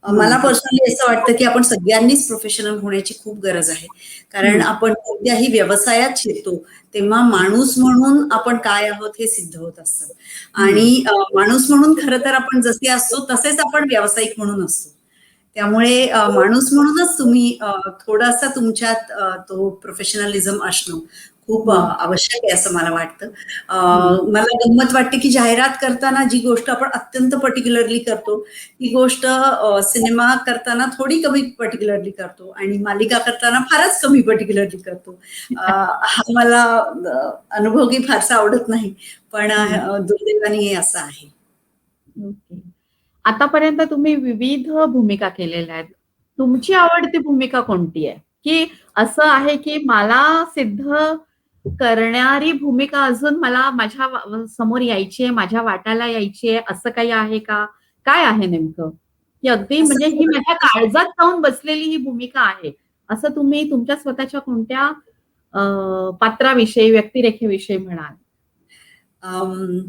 मला पर्सनली असं वाटतं की आपण सगळ्यांनीच प्रोफेशनल होण्याची खूप गरज आहे. कारण आपण कोणत्याही व्यवसायात शिरतो तेव्हा माणूस म्हणून आपण काय आहोत हे सिद्ध होत असतं. आणि माणूस म्हणून खरं तर आपण जसे असतो तसेच आपण व्यावसायिक म्हणून असतो. त्यामुळे माणूस म्हणूनच तुम्ही थोडासा तुमच्यात तो प्रोफेशनलिझम असणं खूप आवश्यक आहे असं मला वाटतं. मला गंमत वाटते की जाहिरात करताना जी गोष्ट आपण अत्यंत पर्टिक्युलरली करतो ती गोष्ट सिनेमा करताना थोडी कमी पर्टिक्युलरली करतो आणि मालिका करताना फारच कमी पर्टिक्युलरली करतो. हा मला अनुभव काही फारसा आवडत नाही, पण दुर्दैवाने हे असं आहे. ओके. आतापर्यंत तुम्ही विविध भूमिका केलेल्या आहेत. तुमची आवडती भूमिका कोणती आहे? की असं आहे की मला सिद्ध करणारी भूमिका अजून मला माझ्या समोर यायची आहे, माझ्या वाट्याला यायची आहे, असं काही आहे का? काय आहे नेमकं? की अगदी म्हणजे ही माझ्या काळजात जाऊन बसलेली ही भूमिका आहे. असं तुम्ही तुमच्या स्वतःच्या कोणत्या पात्राविषयी, व्यक्तिरेखेविषयी म्हणाल? अम,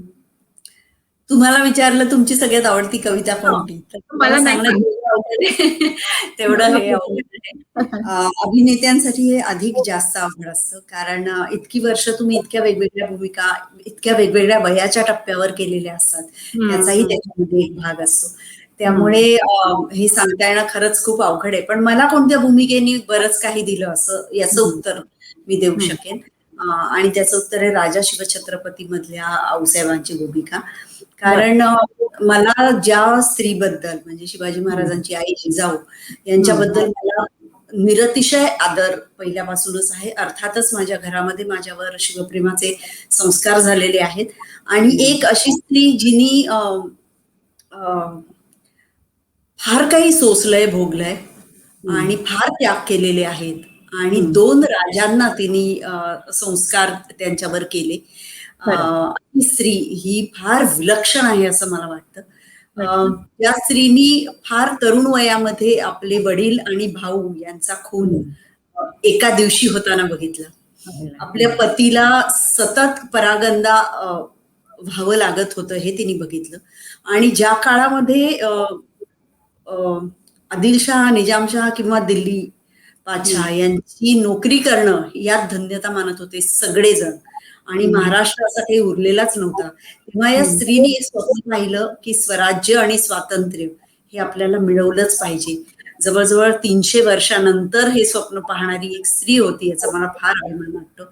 तुम्हाला विचारलं तुमची सगळ्यात आवडती कविता कोणती, तर मला तुम्हाला नाही सांगणं जेवढं अवघड आहे तेवढं हे अवघड आहे. अभिनेत्यांसाठी हे अधिक जास्त अवघड असतं, कारण इतकी वर्ष तुम्ही इतक्या वेगवेगळ्या भूमिका इतक्या वेगवेगळ्या वयाच्या टप्प्यावर केलेल्या असतात, त्याचाही त्याच्यामध्ये एक भाग असतो. त्यामुळे हे सांगता येणं खरंच खूप अवघड आहे. पण मला कोणत्या भूमिकेने बरंच काही दिलं असं याचं उत्तर मी देऊ शकेन. आणि त्याचं उत्तर आहे राजा शिवछत्रपती मधल्या आऊसाहेबांची भूमिका. कारण मला ज्या स्त्रीबद्दल म्हणजे शिवाजी महाराजांची आई जिजाऊ यांच्याबद्दल मला निरतिशय आदर पहिल्यापासूनच आहे. अर्थातच माझ्या घरामध्ये माझ्यावर शिवप्रेमाचे संस्कार झालेले आहेत आणि एक अशी स्त्री जिनी फार काही सोसलंय, भोगलंय आणि फार त्याग केलेले आहेत आणि 2 राजांना तिने संस्कार त्यांच्यावर केले. ही स्त्री ही फार विलक्षण आहे असं मला वाटतं. त्या स्त्रीनी फार तरुण वयामध्ये आपले वडील आणि भाऊ यांचा खून एका दिवशी होताना बघितला. आपल्या पतीला सतत परागंदा व्हावं लागत होतं हे तिने बघितलं आणि ज्या काळामध्ये आदिलशाह, निजामशाह किंवा दिल्ली बादशाह यांची नोकरी करणं यात धन्यता मानत होते सगळेजण आणि महाराष्ट्र असा काही उरलेलाच नव्हता. तेव्हा या स्त्रीने स्वप्न पाहिलं की स्वराज्य आणि स्वातंत्र्य हे आपल्याला मिळवलंच पाहिजे. जवळजवळ 300 वर्षानंतर हे स्वप्न पाहणारी एक स्त्री होती, याचा मला फार अभिमान वाटतो.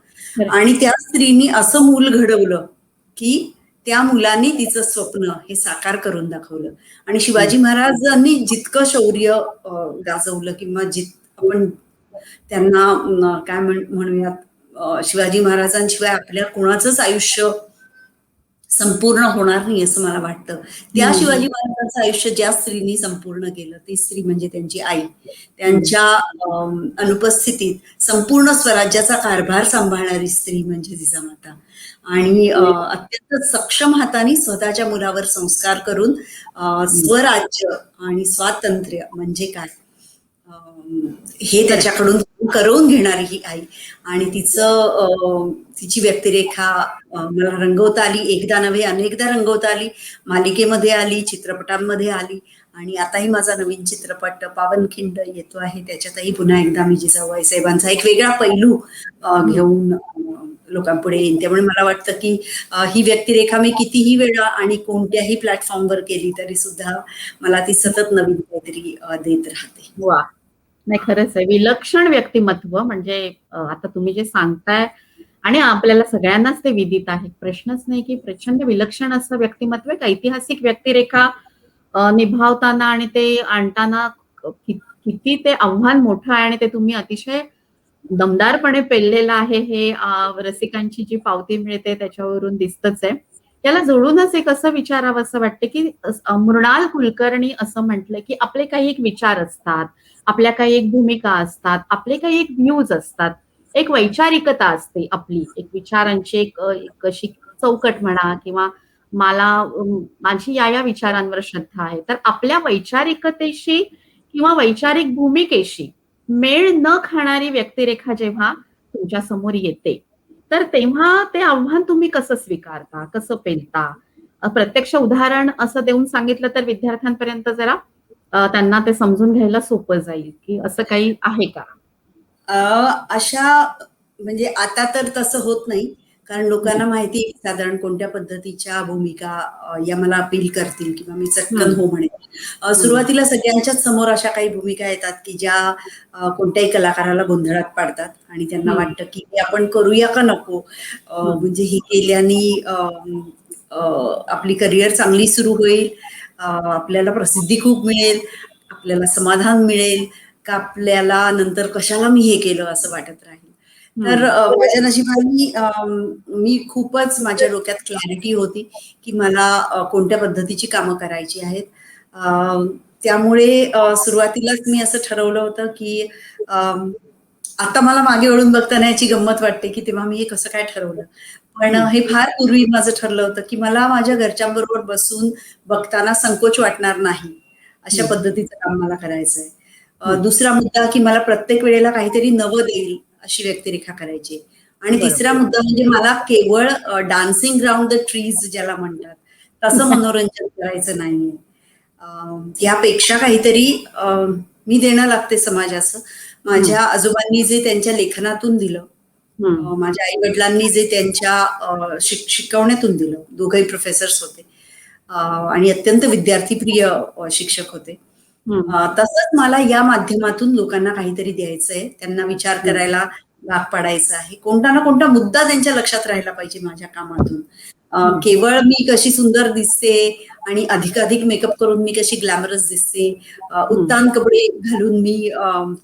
आणि त्या स्त्रीनी असं मूल घडवलं की त्या मुलाने तिचं स्वप्न हे साकार करून दाखवलं. आणि शिवाजी महाराजांनी जितकं शौर्य गाजवलं किंवा आपण त्यांना काय म्हणूयात, शिवाजी महाराजांशिवाय आपल्या कोणाचंच आयुष्य संपूर्ण होणार नाही असं मला वाटतं. त्या शिवाजी महाराजांचं आयुष्य ज्या स्त्रीनी संपूर्ण केलं ती स्त्री म्हणजे त्यांची आई. त्यांच्या अनुपस्थितीत संपूर्ण स्वराज्याचा कारभार सांभाळणारी स्त्री म्हणजे जिजामाता. आणि अत्यंत सक्षम हाताने स्वतःच्या मुलावर संस्कार करून स्वराज्य आणि स्वातंत्र्य म्हणजे काय हे त्याच्याकडून करून घेणारी ही आई. आणि तिची व्यक्तिरेखा मला रंगवता आली, एकदा नव्हे अनेकदा रंगवता आली. मालिकेमध्ये आली, चित्रपटांमध्ये आली, आणि आताही माझा नवीन चित्रपट पावनखिंड येतो आहे, त्याच्यातही पुन्हा एकदा मी जिजाबाई साहेबांचा एक वेगळा पैलू घेऊन लोकांपुढे येईन. त्यामुळे मला वाटतं की ही व्यक्तिरेखा मी कितीही वेळा आणि कोणत्याही प्लॅटफॉर्मवर केली तरी सुद्धा मला ती सतत नवीन काहीतरी देत राहते. वा, नाही खरंच आहे, विलक्षण व्यक्तिमत्व. म्हणजे आता तुम्ही जे सांगताय आणि आपल्याला सगळ्यांनाच ते विदित आहे, प्रश्नच नाही की प्रचंड विलक्षण असं व्यक्तिमत्व, एक ऐतिहासिक व्यक्तिरेखा निभावताना आणि ते आणताना किती ते आव्हान मोठं आहे आणि ते तुम्ही अतिशय दमदारपणे पेललेलं आहे, हे रसिकांची जी पावती मिळते त्याच्यावरून दिसतच आहे. त्याला जोडूनच एक असं विचारावं असं वाटतं की मृणाल कुलकर्णी असं म्हटलं की आपले काही एक विचार असतात, आपल्या काही एक भूमिका असतात, आपले काही एक व्ह्यूज असतात, एक वैचारिकता असते आपली, एक विचारांची एक अशी चौकट म्हणा, किंवा माझी या विचारांवर श्रद्धा आहे. तर आपल्या वैचारिकतेशी किंवा वैचारिक भूमिकेशी मेळ न खाणारी व्यक्तिरेखा जेव्हा तुमच्या समोर येते, तर तेव्हा ते आव्हान तुम्ही कसं स्वीकारता, कसं पेलता? प्रत्यक्ष उदाहरण असं देऊन सांगितलं तर विद्यार्थ्यांपर्यंत जरा त्यांना ते समजून घ्यायला सोपं जाईल, की असं काही आहे का? अशा म्हणजे आता तर तसं होत नाही, कारण लोकांना माहिती आहे साधारण कोणत्या पद्धतीच्या भूमिका या मला अपील करतील किंवा मी चटकन हो म्हणेन. सुरुवातीला सगळ्यांच्याच समोर अशा काही भूमिका येतात की ज्या कोणत्याही कलाकाराला गोंधळात पाडतात आणि त्यांना वाटतं की हे आपण करूया का नको, म्हणजे ही केल्याने आपली करिअर चांगली सुरू होईल, आपल्याला प्रसिद्धी खूप मिळेल, आपल्याला समाधान मिळेल का, आपल्याला नंतर कशाला मी हे केलं असं वाटत राहील. तर माझ्या नशिबाने मी खूपच माझ्या डोक्यात क्लॅरिटी होती की मला कोणत्या पद्धतीची कामं करायची आहेत. त्यामुळे सुरुवातीलाच मी असं ठरवलं होतं की आता मला मागे वळून बघताना याची गंमत वाटते की तेव्हा मी हे कसं काय ठरवलं, पण हे फार पूर्वी माझं ठरलं होतं की मला माझ्या घरच्यांबरोबर बसून बघताना संकोच वाटणार नाही अशा पद्धतीचं काम मला करायचंय. दुसरा मुद्दा की मला प्रत्येक वेळेला काहीतरी नवं देईल अशी व्यक्तिरेखा करायची. आणि तिसरा मुद्दा म्हणजे मला केवळ डान्सिंग ग्राउंड द ट्रीज ज्याला म्हणतात तसं मनोरंजन करायचं नाहीये. यापेक्षा काहीतरी मी देणं लागते समाजाचं. माझ्या आजोबांनी जे त्यांच्या लेखनातून दिलं, माझ्या आई वडिलांनी जे त्यांच्या शिकवण्यातून दिलं, दोघंही प्रोफेसर्स होते आणि अत्यंत विद्यार्थीप्रिय शिक्षक होते, तसंच मला या माध्यमातून लोकांना काहीतरी द्यायचंय, त्यांना विचार करायला भाग पाडायचं आहे. कोणता ना कोणता मुद्दा त्यांच्या लक्षात राहायला पाहिजे माझ्या कामातून. केवळ मी कशी सुंदर दिसते आणि अधिकाधिक मेकअप करून मी कशी ग्लॅमरस दिसते, उत्तान कपडे घालून मी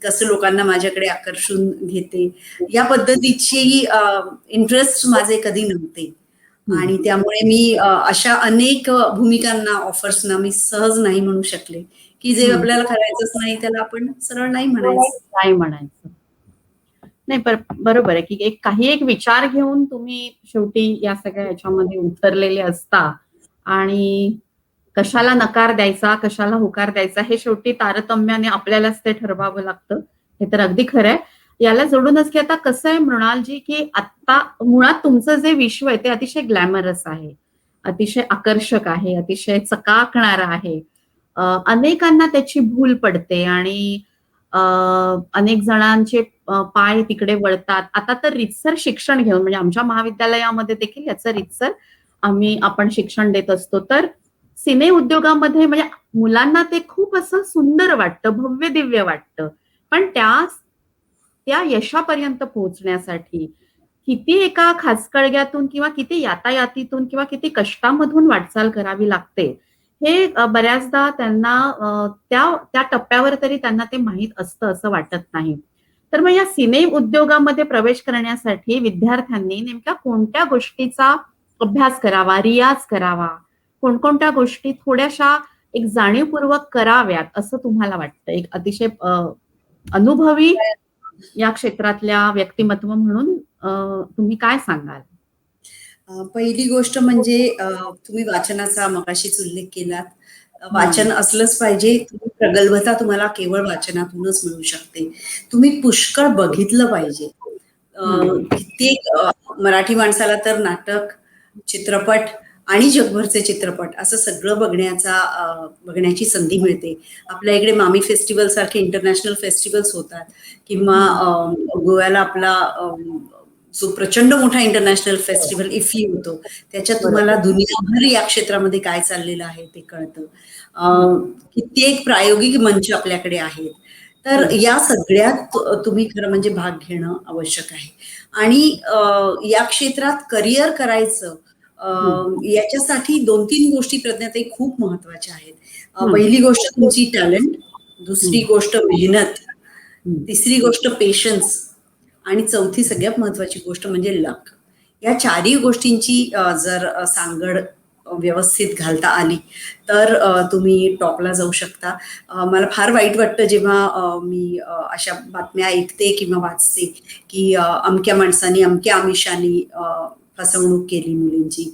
कसं लोकांना माझ्याकडे आकर्षून घेते, या पद्धतीची इंटरेस्ट माझे कधी नव्हते. आणि त्यामुळे मी अशा अनेक भूमिकांना, ऑफर्सना मी सहज नाही म्हणू शकले की जे आपल्याला करायचंच नाही त्याला आपण सरळ नाही म्हणायचं. नाही, बरोबर आहे की एक विचार घेऊन तुम्ही शेवटी या सगळ्या याच्यामध्ये उतरलेले असता, आणि कशाला नकार द्यायचा, कशाला होकार द्यायचा हे शेवटी तारतम्याने आपल्यालाच ते ठरवावं लागतं. हे तर अगदी खरं आहे. याला जोडूनच की आता कसं आहे मृणालजी, की आता मुळात तुमचं जे विश्व आहे ते अतिशय ग्लॅमरस आहे, अतिशय आकर्षक आहे, अतिशय चकाकणार आहे. अनेकांना त्याची भूल पडते आणि अनेक जणांचे पाय तिकडे वळतात. आता तर रितसर शिक्षण घेऊन, म्हणजे आमच्या महाविद्यालयामध्ये देखील याचं रितसर आपण शिक्षण देत असतो. तर सिने उद्योगामध्ये म्हणजे मुलांना ते खूप असं सुंदर वाटतं, भव्य दिव्य वाटतं. पण त्या यशापर्यंत पोहोचण्यासाठी किती एका खाचखळग्यातून किंवा किती यातायातीतून किंवा किती कष्टामधून वाटचाल करावी लागते, हे बऱ्याचदा त्यांना त्या त्या टप्प्यावर तरी त्यांना ते माहीत असतं असं वाटत नाही. तर मग या सिने उद्योगामध्ये प्रवेश करण्यासाठी विद्यार्थ्यांनी नेमक्या कोणत्या गोष्टीचा अभ्यास करावा, रियाज करावा, कोणकोणत्या गोष्टी थोड्याशा एक जाणीवपूर्वक कराव्यात असं तुम्हाला वाटतं? एक अतिशय अनुभवी या क्षेत्रातल्या व्यक्तिमत्व म्हणून तुम्ही काय सांगाल? पहिली गोष्ट म्हणजे तुम्ही वाचनाचा मगाशीच उल्लेख केलात. वाचन असलंच पाहिजे. प्रगल्भता तुम्हाला केवळ वाचनातूनच मिळू शकते. तुम्ही पुष्कळ बघितलं पाहिजे. कित्येक मराठी माणसाला तर नाटक, चित्रपट आणि जगभरचे चित्रपट असं सगळं बघण्याची संधी मिळते. आपल्या इकडे मामी फेस्टिवल सारखे इंटरनॅशनल फेस्टिवल्स होतात किंवा गोव्याला आपला जो प्रचंड मोठा इंटरनॅशनल फेस्टिवल इफ्फी होतो. त्याच्यात तुम्हाला दुनियाभर या क्षेत्रामध्ये काय चाललेलं आहे ते कळतं. कित्येक प्रायोगिक मंच आपल्याकडे आहेत. तर या सगळ्यात तुम्ही खरं म्हणजे भाग घेणं आवश्यक आहे. आणि या क्षेत्रात करिअर करायचं याच्यासाठी 2-3 गोष्टी प्रज्ञाताई खूप महत्वाच्या आहेत. पहिली गोष्ट तुमची टॅलेंट, दुसरी गोष्ट मेहनत, तिसरी गोष्ट पेशन्स आणि चौथी सगळ्यात महत्वाची गोष्ट म्हणजे लक. या चारही गोष्टींची जर सांगड व्यवस्थित घालता आली तर तुम्ही टॉपला जाऊ शकता. मला फार वाईट वाटतं जेव्हा मी अशा बातम्या ऐकते किंवा वाचते की अमक्या माणसाने अमक्या आमिषाने फसवणूक केली मुलींची.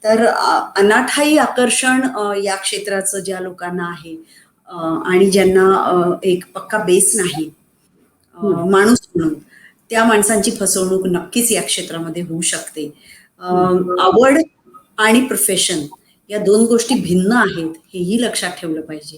तर अनाठायी आकर्षण या क्षेत्राचं ज्या लोकांना आहे आणि ज्यांना एक पक्का बेस नाही माणूस म्हणून, त्या माणसांची फसवणूक नक्कीच या क्षेत्रामध्ये होऊ शकते. आवड आणि प्रोफेशन या 2 गोष्टी भिन्न आहेत हेही लक्षात ठेवलं पाहिजे.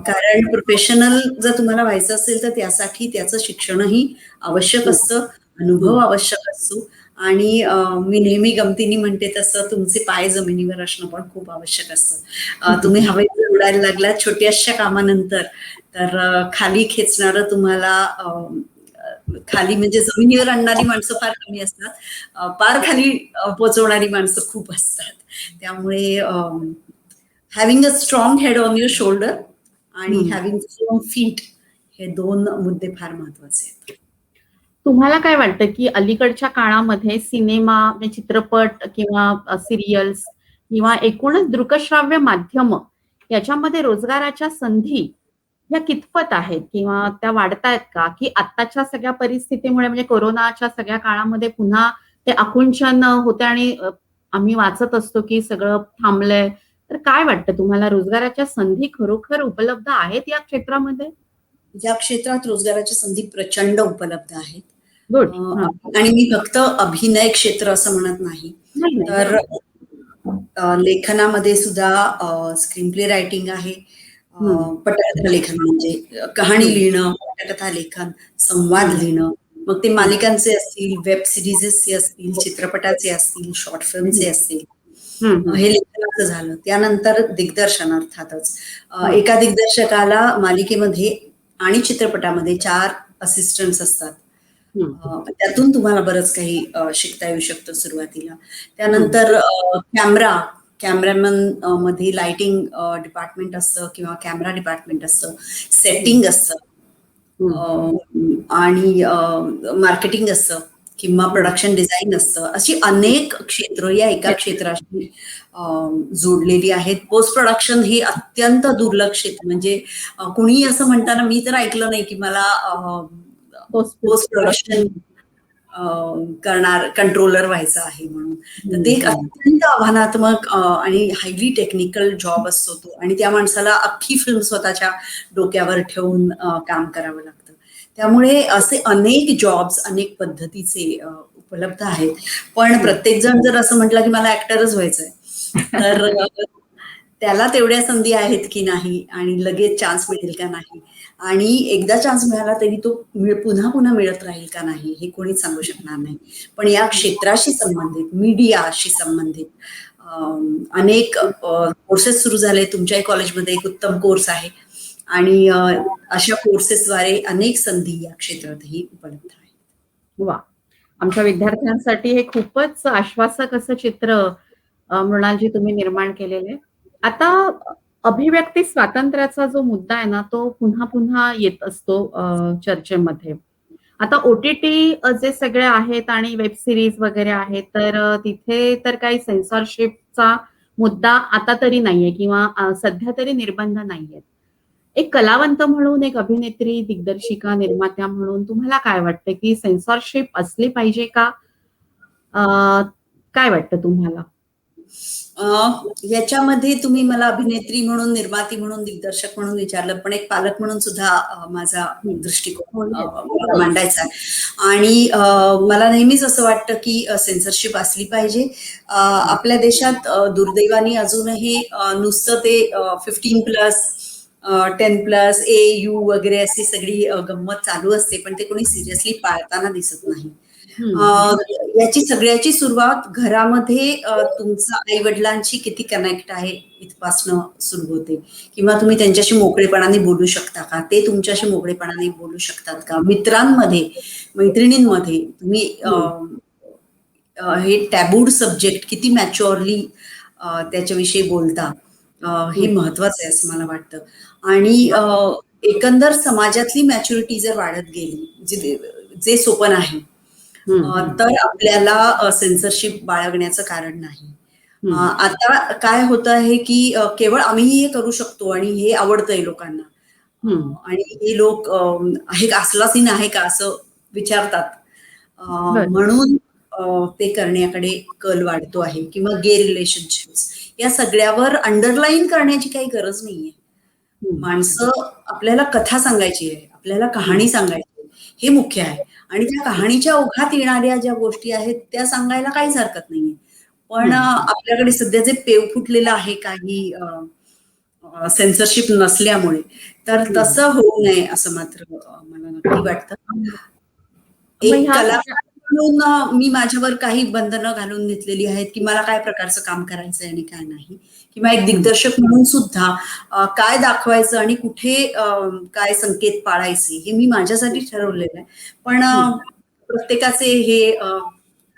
कारण प्रोफेशनल जर तुम्हाला व्हायचं असेल तर त्यासाठी त्याचं शिक्षणही आवश्यक असतं, अनुभव आवश्यक असतो आणि मी नेहमी गमतीने म्हणते तसं तुमचे पाय जमिनीवर असणं पण खूप आवश्यक असतं. तुम्ही हवेत उडायला लागला छोट्याशा कामानंतर तर खाली खेचणारं तुम्हाला खाली म्हणजे जमिनीवर आणणारी माणसं फार कमी असतात, पार खाली पोचवणारी माणसं खूप असतात. त्यामुळे having a strong head on your shoulder आणि हॅव्हिंग स्ट्रॉंग फीट हे 2 मुद्दे फार महत्वाचे आहेत. तुम्हाला काय वाटतं की अलीकडच्या काळामध्ये सिनेमा, चित्रपट किंवा सिरियल्स किंवा एकूणच दृकश्राव्य माध्यम याच्यामध्ये रोजगाराच्या संधी ह्या कितपत आहेत किंवा त्या वाढतायत का? की आत्ताच्या सगळ्या परिस्थितीमुळे म्हणजे कोरोनाच्या सगळ्या काळामध्ये पुन्हा ते आकुंचन होते आणि आम्ही वाचत असतो की सगळं थांबलंय. तर काय वाटतं तुम्हाला रोजगाराच्या संधी खरोखर उपलब्ध आहेत या क्षेत्रामध्ये? या क्षेत्रात रोजगाराच्या संधी प्रचंड उपलब्ध आहेत. गुड. आणि मी फक्त अभिनय क्षेत्र असं म्हणत नाही, तर लेखनामध्ये सुद्धा स्क्रीन प्ले रायटिंग आहे, पटकथा लेखन म्हणजे कहाणी लिहिणं, पटकथा लेखन, संवाद लिहिणं, मग ते मालिकांचे असतील, वेब सिरीजचे असतील, चित्रपटाचे असतील, शॉर्ट फिल्मचे असतील, हे लेखनाचं झालं. त्यानंतर दिग्दर्शन अर्थातच. एका दिग्दर्शकाला मालिकेमध्ये आणि चित्रपटामध्ये 4 असिस्टंट्स असतात. त्यातून तुम्हाला बरंच काही शिकता येऊ शकतं सुरुवातीला. त्यानंतर कॅमेरामन मध्ये लाइटिंग डिपार्टमेंट असतं किंवा कॅमेरा डिपार्टमेंट असतं, सेटिंग असतं आणि मार्केटिंग असतं किंवा प्रोडक्शन डिझाईन असतं. अशी अनेक क्षेत्र या एका क्षेत्राशी जोडलेली आहेत. पोस्ट प्रोडक्शन हे अत्यंत दुर्लक्षित, म्हणजे कुणी असं म्हणताना मी तर ऐकलं नाही की मला पोस्ट प्रोडक्शन कंट्रोलर व्हायचं आहे म्हणून. तर ते एक अत्यंत आव्हानात्मक आणि हायली टेक्निकल जॉब असतो तो, आणि त्या माणसाला अख्खी फिल्म स्वतःच्या डोक्यावर ठेवून काम करावं लागतं. त्यामुळे असे अनेक जॉब्स अनेक पद्धतीचे उपलब्ध आहेत. पण प्रत्येक जण जर असं म्हटलं की मला ऍक्टरच व्हायचंय तर त्याला तेवढ्या संधी आहेत की नाही आणि लगेच चान्स मिळेल का नाही, आणि एकदा चान्स मिळाला तरी तो पुन्हा पुन्हा मिळत राहील का नाही हे कोणीच सांगू शकणार नाही. पण या क्षेत्राशी संबंधित, मीडियाशी संबंधित अनेक कोर्सेस सुरू झाले. तुमच्याही कॉलेजमध्ये एक उत्तम कोर्स आहे आणि अशा कोर्सेसद्वारे अनेक संधी या क्षेत्रातही उपलब्ध आहेत. वा, आमच्या विद्यार्थ्यांसाठी हे खूपच आश्वासक असं चित्र मृणालजी तुम्ही निर्माण केलेले. आता अभिव्यक्ती स्वातंत्र्याचा जो मुद्दा आहे ना, तो पुन्हा पुन्हा येत असतो चर्चेमध्ये. आता OTT जे सगळे आहेत आणि वेब सिरीज वगैरे आहेत, तर तिथे तर काही सेन्सॉरशिपचा मुद्दा आता तरी नाहीये किंवा सध्या तरी निर्बंध नाहीयेत. एक कलावंत म्हणून, एक अभिनेत्री, दिग्दर्शिका, निर्मात्या म्हणून तुम्हाला काय वाटतं की सेन्सॉरशिप असली पाहिजे का? काय वाटतं तुम्हाला? याच्यामध्ये तुम्ही मला अभिनेत्री म्हणून, निर्माती म्हणून, दिग्दर्शक म्हणून विचारलं, पण एक पालक म्हणून सुद्धा माझा दृष्टिकोन मला मांडायचा आहे. आणि मला नेहमीच असं वाटतं की सेन्सरशिप असली पाहिजे. आपल्या देशात दुर्दैवाने अजूनही नुसतं ते 15+, 10+, AU वगैरे अशी सगळी गंमत चालू असते, पण ते कोणी सिरियसली पाळताना दिसत नाही. याची सगळ्याची सुरुवात घरामध्ये तुमचं आई वडिलांची किती कनेक्ट आहे इथपासनं सुरू होते. किंवा तुम्ही त्यांच्याशी मोकळेपणाने बोलू शकता का, ते तुमच्याशी मोकळेपणाने बोलू शकतात का, मित्रांमध्ये, मैत्रिणींमध्ये तुम्ही हे टॅबूड सब्जेक्ट किती मॅच्युअरली त्याच्याविषयी बोलता, हे महत्वाचं आहे असं मला वाटतं. आणि एकंदर समाजातली मॅच्युरिटी जर वाढत गेली, जे सोपन आहे, तर आपल्याला सेन्सरशिप बाळगण्याचं कारण नाही. आता काय होतं आहे की केवळ आम्हीही हे करू शकतो आणि हे आवडतंय लोकांना, आणि हे लोक हे असला सीन आहे का असं विचारतात, म्हणून ते करण्याकडे कल वाढतो आहे. किंवा गे रिलेशनशिप्स, या सगळ्यावर अंडरलाईन करण्याची काही गरज नाहीये. माणसं, आपल्याला कथा सांगायची आहे, आपल्याला कहाणी सांगायची आहे, हे मुख्य आहे. आणि त्या कहाणीच्या ओघात येणाऱ्या ज्या गोष्टी आहेत त्या सांगायला काहीच हरकत नाहीये. पण आपल्याकडे सध्या जे पेव फुटलेलं आहे काही सेन्सरशिप नसल्यामुळे, तर तसं होऊ नये असं मात्र मला नक्की वाटतं. एक कलाकार म्हणून मी माझ्यावर काही बंधनं घालून घेतलेली आहेत की मला काय प्रकारचं काम करायचंय आणि काय नाही. किंवा एक दिग्दर्शक म्हणून सुद्धा काय दाखवायचं आणि कुठे काय संकेत पाळायचे हे मी माझ्यासाठी ठरवलेलं आहे. पण प्रत्येकाचे हे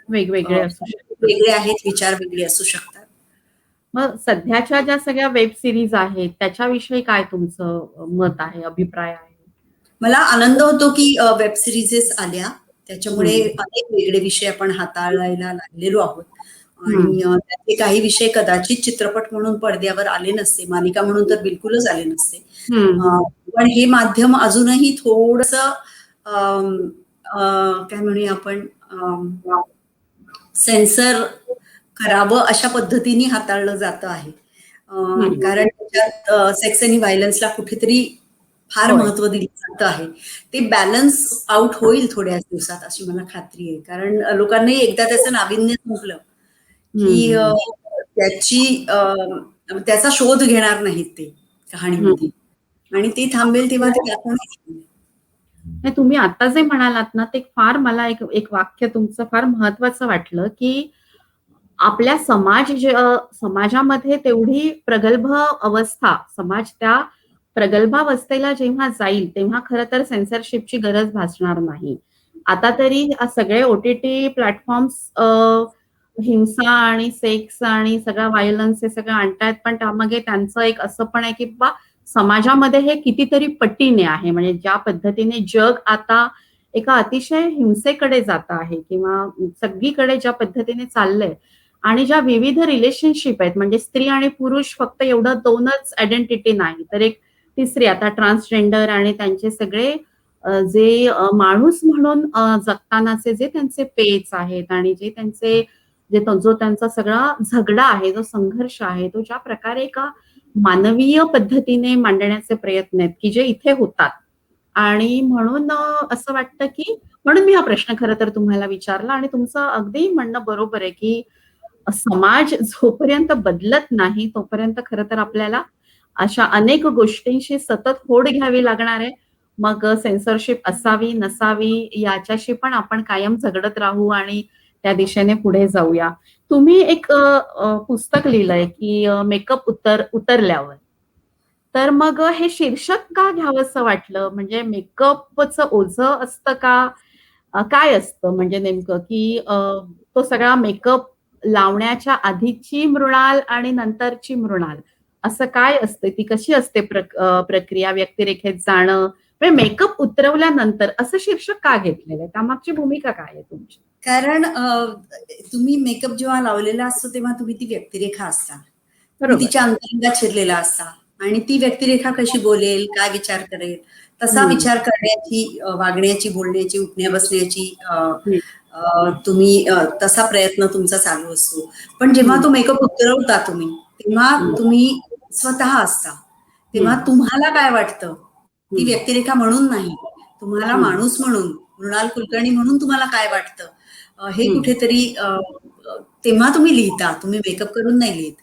वेगवेगळे वेगळे आहेत, विचार वेगळे असू शकतात. मग सध्याच्या ज्या सगळ्या वेब सिरीज आहेत त्याच्याविषयी काय तुमचं मत आहे, अभिप्राय आहे? मला आनंद होतो की वेब सिरीजेस आल्या, त्याच्यामुळे अनेक वेगळे विषय आपण हाताळायला लागलेलो आहोत. आणि त्याचे काही विषय कदाचित चित्रपट म्हणून पडद्यावर आले नसते, मालिका म्हणून तर बिलकुलच आले नसते. पण हे माध्यम अजूनही थोडस काय म्हणूया आपण, सेन्सर करावं अशा पद्धतीने हाताळलं जातं आहे. कारण त्याच्यात सेक्स आणि व्हायलन्सला कुठेतरी फार महत्व दिलं जातं आहे. ते बॅलन्स आउट होईल थोड्याच दिवसात अशी मला खात्री आहे. कारण लोकांनाही एकदा त्याचं नाविन्य संपलं की त्याचा शोध घेणार नाहीत ते कहाणीमध्ये, आणि ते थांबेल तेव्हा ते दाखवणार. तुम्ही आता जे म्हणालात ना, ते फार मला एक वाक्य तुमचं फार महत्वाचं वाटलं की आपल्या समाजामध्ये तेवढी प्रगल्भ अवस्था, समाज त्या प्रगल्भावस्थेला जेव्हा जाईल तेव्हा खरं तर सेन्सरशिपची गरज भासणार नाही. आता तरी सगळे OTT प्लॅटफॉर्म्स हिंसा आणि सेक्स आणि सगळा व्हायलन्स हे सगळं आणतायत, पण त्यामागे त्यांचं एक असं पण आहे की बा समाजामध्ये हे कितीतरी पटीने आहे. म्हणजे ज्या पद्धतीने जग आता एका अतिशय हिंसेकडे जात आहे किंवा सगळीकडे ज्या पद्धतीने चाललंय, आणि ज्या विविध रिलेशनशिप आहेत, म्हणजे स्त्री आणि पुरुष फक्त एवढं दोनच आयडेंटिटी नाही, तर एक तिसरी आता ट्रान्सजेंडर आणि त्यांचे सगळे जे माणूस म्हणून जगतानाचे जे त्यांचे पेच आहेत आणि जे त्यांचे जो त्यांचा सगळा झगडा आहे, जो संघर्ष आहे, तो ज्या प्रकारे एका मानवीय पद्धतीने मांडण्याचे प्रयत्न आहेत की जे इथे होतात. आणि म्हणून असं वाटतं की, म्हणून मी हा प्रश्न खरं तर तुम्हाला विचारला. आणि तुमचं अगदी म्हणणं बरोबर आहे की समाज जोपर्यंत बदलत नाही तोपर्यंत खरं तर आपल्याला अशा अनेक गोष्टींशी सतत होड घ्यावी लागणार आहे. मग सेन्सरशिप असावी नसावी याच्याशी पण आपण कायम झगडत राहू आणि त्या दिशेने पुढे जाऊया. तुम्ही एक पुस्तक लिहिलंय की मेकअप उतरल्यावर. तर मग हे शीर्षक का घ्यावंसं वाटलं? म्हणजे मेकअपचं ओझं असतं का? काय असतं म्हणजे नेमकं की तो सगळा मेकअप लावण्याच्या आधीची मृणाल आणि नंतरची मृणाल असं काय असते? ती कशी असते प्रक्रिया व्यक्तिरेखेत जाणं? म्हणजे मेकअप उतरवल्यानंतर असं शीर्षक का घेतलेलं आहे? त्यामागची भूमिका काय आहे तुमची? कारण तुम्ही मेकअप जेव्हा लावलेला असतो तेव्हा तुम्ही ती व्यक्तिरेखा असता, तुम्ही बरोबर. तिच्या अंतरंगात शिरलेला असता आणि ती व्यक्तिरेखा कशी बोलेल, काय विचार करेल, तसा विचार करण्याची, वागण्याची, बोलण्याची, उठण्या बसण्याची तुम्ही तसा प्रयत्न तुमचा चालू असतो. पण जेव्हा तो मेकअप उतरवता तुम्ही, तेव्हा तुम्ही स्वतः असता. तेव्हा तुम्हाला काय वाटतं, ती व्यक्तिरेखा म्हणून नाही, तुम्हाला माणूस म्हणून, मृणाल कुलकर्णी म्हणून तुम्हाला काय वाटतं, हे कुठेतरी तेव्हा तुम्ही लिहिता. तुम्ही मेकअप करून नाही लिहित,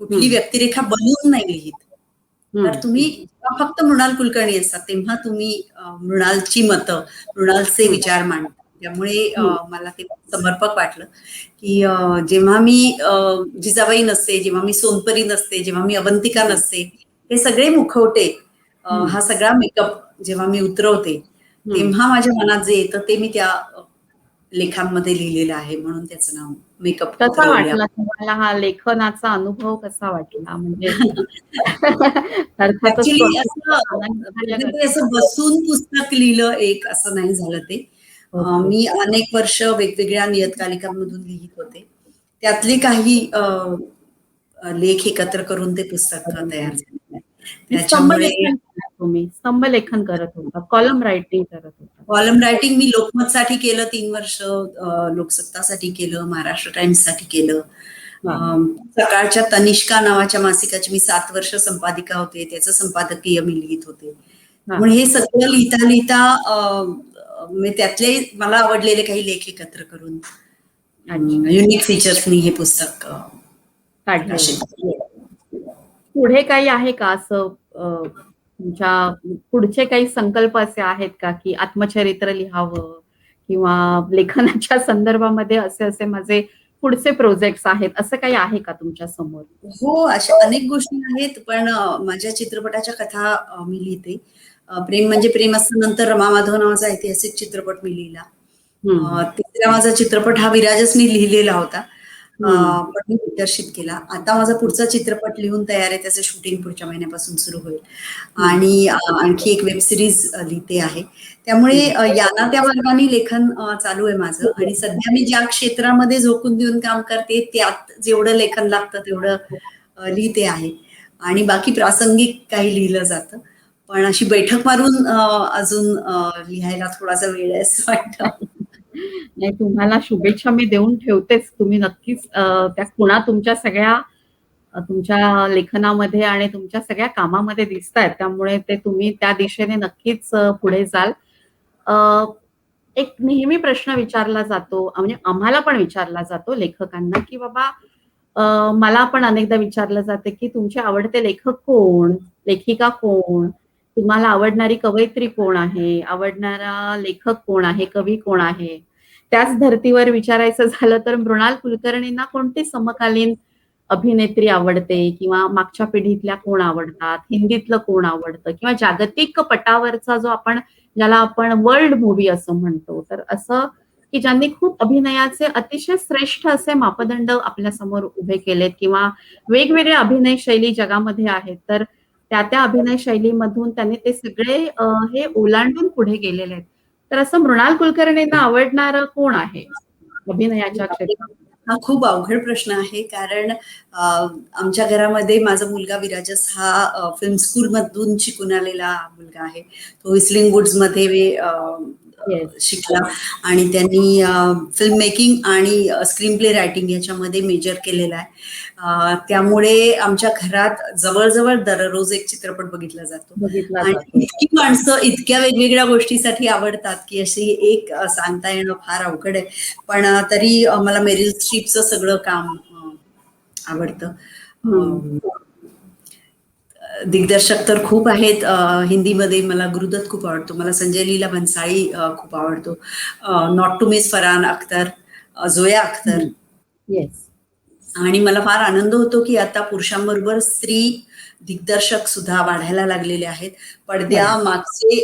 कुठली व्यक्तिरेखा बनवून नाही लिहित. तर तुम्ही जेव्हा फक्त मृणाल कुलकर्णी असतात तेव्हा तुम्ही मृणालची मतं, मृणालचे विचार मांडता. त्यामुळे मला ते समर्पक वाटलं की जेव्हा मी जिजाबाई नसते, जेव्हा मी सोनपरी नसते, जेव्हा मी अवंतिका नसते, हे सगळे मुखवटे, हा सगळा मेकअप जेव्हा मी उतरवते तेव्हा माझ्या मनात जे येतं ते मी त्या लेखांमध्ये लिहिलेलं आहे. म्हणून त्याचं नाव मेकअप कसा उतरवल्या. वाटला तुम्हाला हा लेखनाचा अनुभव कसा वाटला? म्हणजे अर्थातच ऍक्च्युली आनंददायक ते असं बसून पुस्तक लिहिलं एक असं नाही झालं ते. मी अनेक वर्ष वेगवेगळ्या नियतकालिकांमधून लिहित होते. त्यातले काही लेख एकत्र करून ते पुस्तक तयार झालं. त्याच्यामुळे स्तंभलेखन केलं तुम्ही, स्तंभलेखन करत होता, कॉलम रायटिंग करत होता. कॉलम रायटिंग मी लोकमतसाठी केलं 3 वर्ष, लोकसत्तासाठी केलं, महाराष्ट्र टाइम्ससाठी केलं. सकाळच्या तनिष्का नावाच्या मासिकाची मी 7 वर्ष संपादिका होते, त्याचं संपादकीय मी लिहित होते. म्हणून हे सगळं लिहिता लिहिता मी त्यातले मला आवडलेले काही लेख एकत्र करून युनिक फीचर्सनी हे पुस्तक काढलं. पुढे काही आहे का असं तुमच्या पुढचे काही संकल्प असे आहेत का की आत्मचरित्र लिहावं किंवा लेखनाच्या संदर्भामध्ये असे असे माझे पुढचे प्रोजेक्ट्स आहेत, असं काही आहे का तुमच्या समोर? हो, अशा अनेक गोष्टी आहेत. पण माझ्या चित्रपटाच्या कथा मी लिहिते. प्रेम म्हणजे प्रेम असं नंतर रमा माधव नावाचा ऐतिहासिक चित्रपट मी लिहिला. तिसरा माझा चित्रपट हा विराजसनी लिहिलेला होता, पण मी दिग्दर्शित केला. आता माझा पुढचा चित्रपट लिहून तयार आहे, त्याचं शूटिंग पुढच्या महिन्यापासून सुरू होईल आणि आणखी एक वेब सिरीज लिहिते आहे. त्यामुळे याना त्या मार्गाने लेखन चालू आहे माझं. आणि सध्या मी ज्या क्षेत्रामध्ये झोकून देऊन काम करते त्यात जेवढं लेखन लागतं तेवढं लिहिते आहे आणि बाकी प्रासंगिक काही लिहिलं जातं. पण अशी बैठक मारून अजून लिहायला थोडासा वेळ आहे असं वाटतं. नाही, तुम्हाला शुभेच्छा मी देऊन ठेवतेच. तुम्ही नक्कीच त्या खुणा तुमच्या सगळ्या तुमच्या लेखनामध्ये आणि तुमच्या सगळ्या कामामध्ये दिसतायत. त्यामुळे ते तुम्ही त्या दिशेने नक्कीच पुढे जाल. एक नेहमी प्रश्न विचारला जातो, म्हणजे आम्हाला पण विचारला जातो लेखकांना, की बाबा मला पण अनेकदा विचारलं जाते की तुमचे आवडते लेखक कोण, लेखिका कोण, तुम्हाला आवडणारी कवयित्री कोण आहे, आवडणारा लेखक कोण आहे, कवी कोण आहे. त्याच धर्तीवर विचारायचं झालं तर मृणाल कुलकर्णींना कोणती समकालीन अभिनेत्री आवडते किंवा मागच्या पिढीतल्या कोण आवडतात, हिंदीतलं कोण आवडतं किंवा जागतिक पटावरचा जो ज्याला आपण वर्ल्ड मूव्ही असं म्हणतो, तर असं की ज्यांनी खूप अभिनयाचे अतिशय श्रेष्ठ असे मापदंड आपल्या समोर उभे केलेत किंवा वेगवेगळ्या अभिनय शैली जगामध्ये आहेत, तर त्या अभिनय शैलीमधून त्यांनी ते सगळे हे ओलांडून पुढे गेलेले आहेत. तर असं मृणाल कुलकर्णींना आवडणारं कोण आहे अभिनयाच्या क्षेत्रात? हा खूप अवघड प्रश्न आहे. कारण आमच्या घरामध्ये माझा मुलगा विराजस हा फिल्म स्कूल मधून शिकून आलेला मुलगा आहे. तो व्हिस्लिंग वुड्स मध्ये शिकला आणि त्यांनी फिल्म मेकिंग आणि स्क्रीन प्ले रायटिंग याच्यामध्ये मेजर केलेला आहे. त्यामुळे आमच्या घरात जवळजवळ दररोज एक चित्रपट बघितला जातो आणि इतकी माणसं इतक्या वेगवेगळ्या गोष्टीसाठी आवडतात की अशी एक सांगता येणं फार अवघड आहे. पण तरी मला मेरिल स्ट्रीपचं सगळं काम आवडतं. दिग्दर्शक तर खूप आहेत. हिंदीमध्ये मला गुरुदत्त खूप आवडतो, मला संजय लीला भन्साळी खूप आवडतो, not to miss Farhan Akhtar, Zoya Akhtar. आणि मला फार आनंद होतो की आता पुरुषांबरोबर स्त्री दिग्दर्शक सुद्धा वाढायला लागलेले आहेत. पडद्या मागचे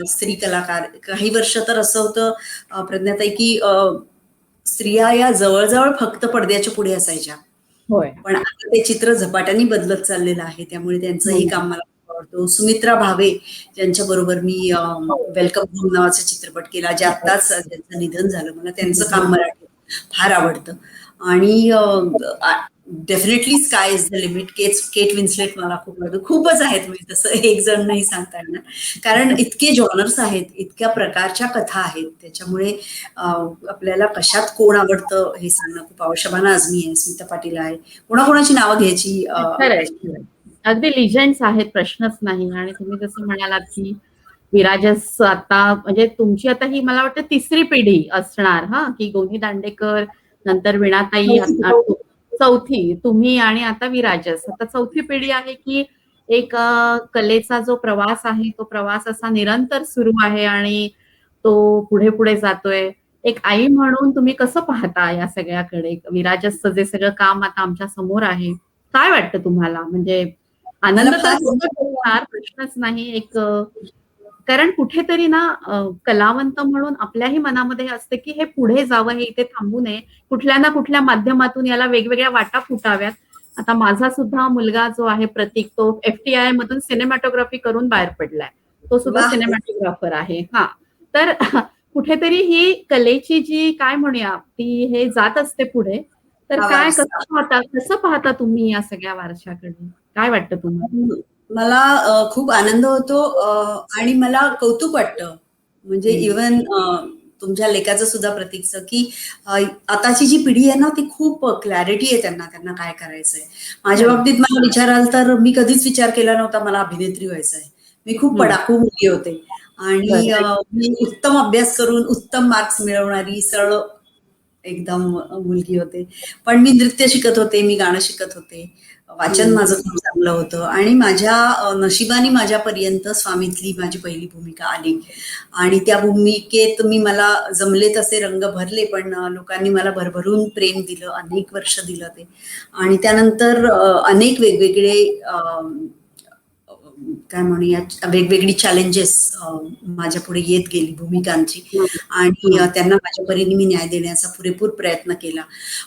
स्त्री कलाकार, काही वर्ष तर असं होतं प्रज्ञाताई की स्त्रिया या जवळजवळ फक्त पडद्याच्या पुढे असायच्या. होय. पण आता ते चित्र झपाट्याने बदलत चाललेलं आहे, त्यामुळे त्यांचंही काम मला खूप आवडतं. सुमित्रा भावे ज्यांच्या बरोबर मी वेलकम होम नावाचा चित्रपट केला, जे आत्ताच ज्यांचं निधन झालं, मला त्यांचं काम मराठी फार आवडतं. आणि definitely sky is the limit. Kate Winslet मला खूप आवडतं. खूपच आहेत, म्हणजे तसं एक जण नाही सांगता येणार, कारण इतके जॉनर्स आहेत, इतक्या प्रकारच्या कथा आहेत, त्याच्यामुळे आपल्याला कशात कोण आवडतं हे सांगणं खूप आवश्यक. शबाना आझमी आहे, स्मिता पाटील आहे, कोणाकोणाची नावं घ्यायची. खरंय, खरंय. अगदी लिजंड्स आहेत, प्रश्नच नाही. आणि तुम्ही जसं म्हणालात की विराजस आता म्हणजे तुमची आता ही मला वाटतं तिसरी पिढी असणार, हा, की गोनी दांडेकर, नंतर वीणाताई, आता चौथी तुम्ही, आणि आता विराजस. आता चौथी पिढी आहे की एक कलेचा जो प्रवास आहे तो प्रवास असा निरंतर सुरू आहे आणि तो पुढे पुढे जातोय. एक आई म्हणून तुम्ही कसं पाहता या सगळ्याकडे? विराजसचं जे सगळं काम आता आमच्या समोर आहे, काय वाटतं तुम्हाला? म्हणजे आनंद मला तर फार होणार, प्रश्नच नाही. एक कारण कुठेतरी ना कलावंत म्हणून आपल्याही मनामध्ये असते की हे पुढे जावं, हे इथे थांबू नये, कुठल्या ना कुठल्या माध्यमातून याला वेगवेगळ्या वाटा फुटाव्यात. आता माझा सुद्धा मुलगा जो आहे प्रतीक, तो FTI मधून सिनेमॅटोग्राफी करून बाहेर पडलाय. तो सुद्धा वा. सिनेमॅटोग्राफर आहे. हा, तर कुठेतरी ही कलेची जी काय म्हणूया ती हे जात असते पुढे. तर हा काय वारसा. कसं पाहता तुम्ही या सगळ्या वारशाकडे? काय वाटतं तुम्हाला? मला खूप आनंद होतो आणि मला कौतुक वाटतं. म्हणजे इव्हन तुमच्या लेखाचं सुद्धा प्रतीकचं की आताची जी पिढी आहे ना, ती खूप क्लॅरिटी आहे त्यांना, त्यांना काय करायचंय. माझ्या बाबतीत मला विचाराल तर मी कधीच विचार केला नव्हता मला अभिनेत्री व्हायचंय. मी खूप पडाकू मुलगी होते आणि मी उत्तम अभ्यास करून उत्तम मार्क्स मिळवणारी सरळ एकदम मुलगी होते. पण मी नृत्य शिकत होते, मी गाणं शिकत होते, वाचन माझं खूप चांगलं होतं आणि माझ्या नशिबाने माझ्यापर्यंत स्वामीतली माझी पहिली भूमिका आली आणि त्या भूमिकेत मला जमले तसे रंग भरले, पण लोकांनी मला भरभरून प्रेम दिलं, अनेक वर्ष दिलं ते. आणि त्यानंतर अनेक वेगवेगळे काय म्हणूया वेगवेगळी चॅलेंजेस माझ्या पुढे येत गेली भूमिकांची आणि त्यांना माझ्या परीने मी न्याय देण्याचा पुरेपूर प्रयत्न केला.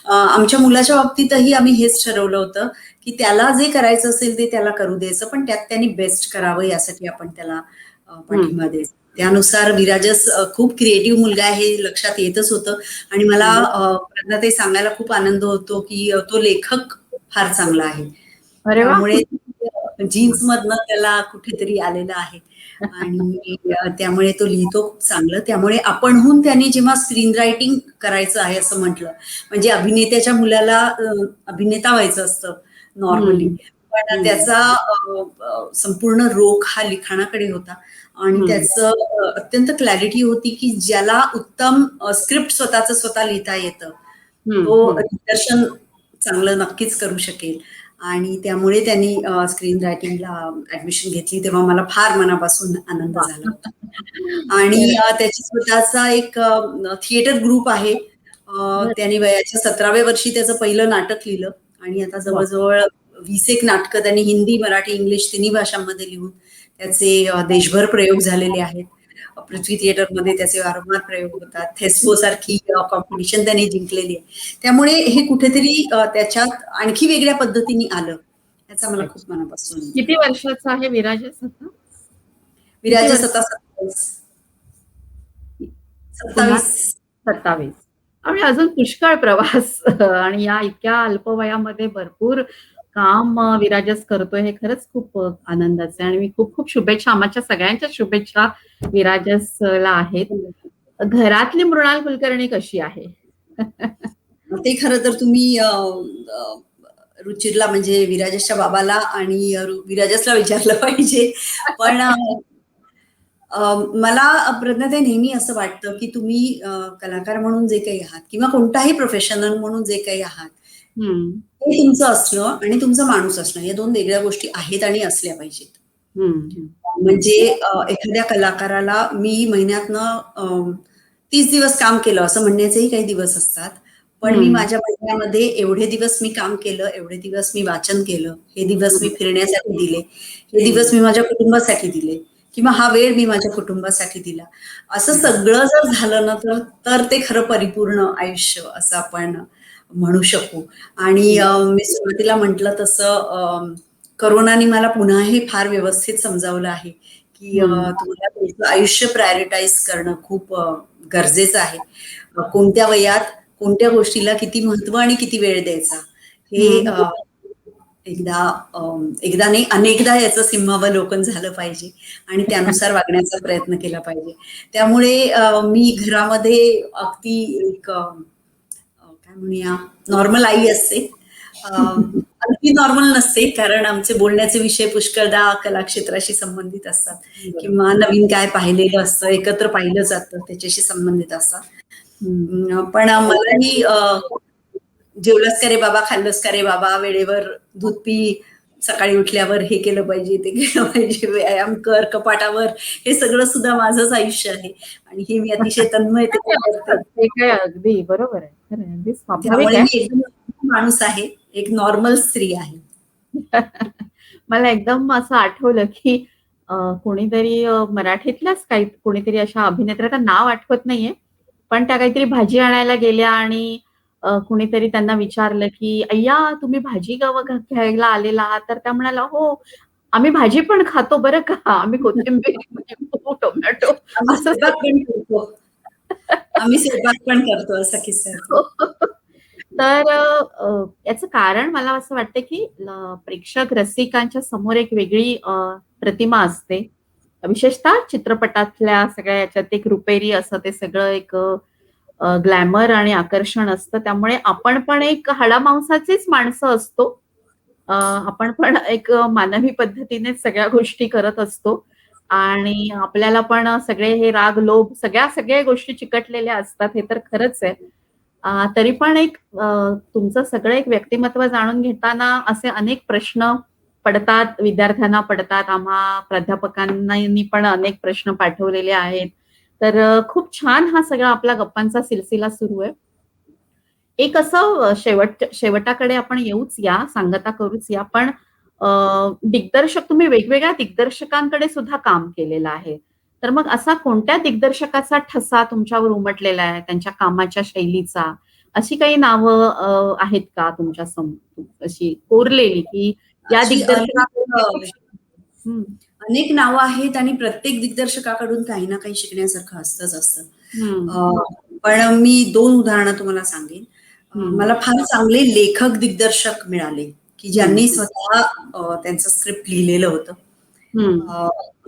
आमच्या मुलाच्या बाबतीतही आम्ही हेच ठरवलं होतं की त्याला जे करायचं असेल ते त्याला करू द्यायचं, पण त्यात त्यांनी बेस्ट करावं यासाठी आपण त्याला पाठिंबा द्यायचा. त्यानुसार विराजस खूप क्रिएटिव्ह मुलगा आहे हे लक्षात येतच होतं आणि मला प्रज्ञाताई सांगायला खूप आनंद होतो की तो लेखक फार चांगला आहे. अरे वा. त्यामुळे जीन्स मधनं त्याला कुठेतरी आलेलं आहे आणि त्यामुळे तो लिहितो खूप चांगलं. त्यामुळे आपणहून त्यांनी जेव्हा स्क्रीन रायटिंग करायचं आहे असं म्हटलं, म्हणजे अभिनेत्याच्या मुलाला अभिनेता व्हायचं असतं नॉर्मली, पण त्याचा संपूर्ण रोख हा लिखाणाकडे होता आणि त्याचं अत्यंत क्लॅरिटी होती की ज्याला उत्तम स्क्रिप्ट स्वतः लिहिता येतं तो दिग्दर्शन चांगलं नक्कीच करू शकेल. आणि त्यामुळे त्यांनी स्क्रीन रायटिंगला ऍडमिशन घेतली, तेव्हा मला फार मनापासून आनंद झाला होता. आणि त्याची स्वतःचा एक थिएटर ग्रुप आहे. त्यांनी वयाच्या 17व्या वर्षी त्याचं पहिलं नाटक लिहिलं आणि आता जवळजवळ 20 एक नाटकं त्यांनी हिंदी, मराठी, इंग्लिश तिन्ही भाषांमध्ये लिहून त्याचे देशभर प्रयोग झालेले आहेत. पृथ्वी थिएटरमध्ये त्याचे वारंवार प्रयोग होतात. थेस्पो सारखी कॉम्पिटिशन त्यांनी जिंकलेली आहे. त्यामुळे हे कुठेतरी त्याच्यात आणखी वेगळ्या पद्धतीने आलं, याचा मला खूप मनापासून. किती वर्षाचा आहे विराजस आता? विराजस आता 27. आणि अजून पुष्कळ प्रवास आणि या इतक्या अल्प वयामध्ये भरपूर काम विराजस करतोय, हे खरंच खूप आनंदाचं आहे आणि मी खूप खूप शुभेच्छा, आमच्या सगळ्यांच्या शुभेच्छा विराजसला आहेत. घरातली मृणाल कुलकर्णी कशी आहे? ते खरं तर तुम्ही रुचिरला म्हणजे विराजसच्या बाबाला आणि विराजसला विचारलं पाहिजे. पण मला प्रज्ञाताई नेहमी असं वाटतं की तुम्ही कलाकार म्हणून जे काही आहात किंवा कोणताही प्रोफेशनल म्हणून जे काही आहात ते तुमचं असणं आणि तुमचं माणूस असणं या दोन वेगळ्या गोष्टी आहेत आणि असल्या पाहिजेत. म्हणजे एखाद्या कलाकाराला मी महिन्यातनं 30 दिवस काम केलं असं म्हणण्याचेही काही दिवस असतात, पण मी हम्म. माझ्या म्हणण्यामध्ये एवढे दिवस मी काम केलं, एवढे दिवस मी वाचन केलं, हे दिवस मी फिरण्यासाठी दिले, हे दिवस मी माझ्या कुटुंबासाठी दिले, किंवा हा वेळ मी माझ्या कुटुंबासाठी दिला. असं सगळं जर झालं ना तर तर ते खरं परिपूर्ण आयुष्य असं आपण म्हणू शकू. आणि मी सुरुवातीला म्हटलं तसं करोनाने मला पुन्हा हे फार व्यवस्थित समजावलं आहे की तुम्हाला तुमचं आयुष्य प्रायोरिटाईज करणं खूप गरजेचं आहे. कोणत्या वयात कोणत्या गोष्टीला किती महत्व आणि किती वेळ द्यायचा हे एकदा नाही अनेकदा याचं सिंहावलोकन झालं पाहिजे आणि त्यानुसार वागण्याचा प्रयत्न केला पाहिजे. त्यामुळे मी घरामध्ये अगदी एक काय म्हणूया नॉर्मल आई असते. अगदी नॉर्मल नसते, कारण आमचे बोलण्याचे विषय पुष्कळदा कलाक्षेत्राशी संबंधित असतात किंवा नवीन काय पाहिलेलं असतं, एकत्र पाहिलं जातं त्याच्याशी संबंधित असतात. पण मलाही जेवलंस का रे बाबा, खाल्लंस का रे बाबा, वेळेवर दूध पी, सकाळी उठल्यावर हे केलं पाहिजे, ते केलं पाहिजे, व्यायाम कर, कपाटावर, हे सगळं सुद्धा माझंच आयुष्य आहे आणि हे मी अतिशय तन्मयतेने करते. ते काय अगदी बरोबर आहे, खरं आहे, अगदी स्वाभाविक त्यामुळे आहे. मी एकदम माणूस आहे, एक नॉर्मल स्त्री आहे. मला एकदम असं आठवलं की कोणीतरी मराठीतल्याच काही कोणीतरी अशा अभिनेत्र्याचं नाव आठवत नाहीये, पण त्या काहीतरी भाजी आणायला गेल्या आणि कुणीतरी त्यांना विचारलं की अय्या तुम्ही भाजी घ्यायला आलेला आहात, तर त्या म्हणाला हो आम्ही भाजी पण खातो बरं का, आम्ही कोथिंबीर लिंबू, टोमॅटो आम्ही असं स्वयंपाक पण करतो, आम्ही स्वयंपाक पण करतो, असा किस्सा आहे. तर याचं कारण मला असं वाटतं की प्रेक्षक रसिकांच्या समोर एक वेगळी प्रतिमा असते, विशेषतः चित्रपटातल्या सगळ्या याच्यात एक रुपेरी असं ते सगळं एक ग्लॅमर आणि आकर्षण असतं. त्यामुळे आपण पण एक हाडामांसाचीच माणसं असतो. आपण पण एक मानवी पद्धतीने सगळ्या गोष्टी करत असतो आणि आपल्याला पण सगळे हे राग, लोभ सगळ्या गोष्टी चिकटलेल्या असतात, हे तर खरंच आहे. तरी पण एक तुमचं सगळं एक व्यक्तिमत्व जाणून घेताना असे अनेक प्रश्न पडतात, विद्यार्थ्यांना पडतात, आम्हा प्राध्यापकांनी पण अनेक प्रश्न पाठवलेले आहेत. तर खूप छान हा सगळा आपला गप्पांचा सिलसिला सुरू आहे. एक असं शेवटाकडे आपण येऊच या, सांगता करूच या, पण दिग्दर्शक तुम्ही वेगवेगळ्या दिग्दर्शकांकडे सुद्धा काम केलेलं आहे. तर मग असा कोणत्या दिग्दर्शकाचा ठसा तुमच्यावर उमटलेला आहे, त्यांच्या कामाच्या शैलीचा? अशी काही नावं आहेत का तुमच्या अशी कोरलेली की या अशी दिग्दर्शकाकडे? अनेक नावं आहेत आणि प्रत्येक दिग्दर्शकाकडून काही ना काही शिकण्यासारखं असतं. पण मी 2 उदाहरणं तुम्हाला सांगेन. मला फार चांगले लेखक दिग्दर्शक मिळाले की ज्यांनी स्वतः त्यांचं स्क्रिप्ट लिहिलेलं होतं.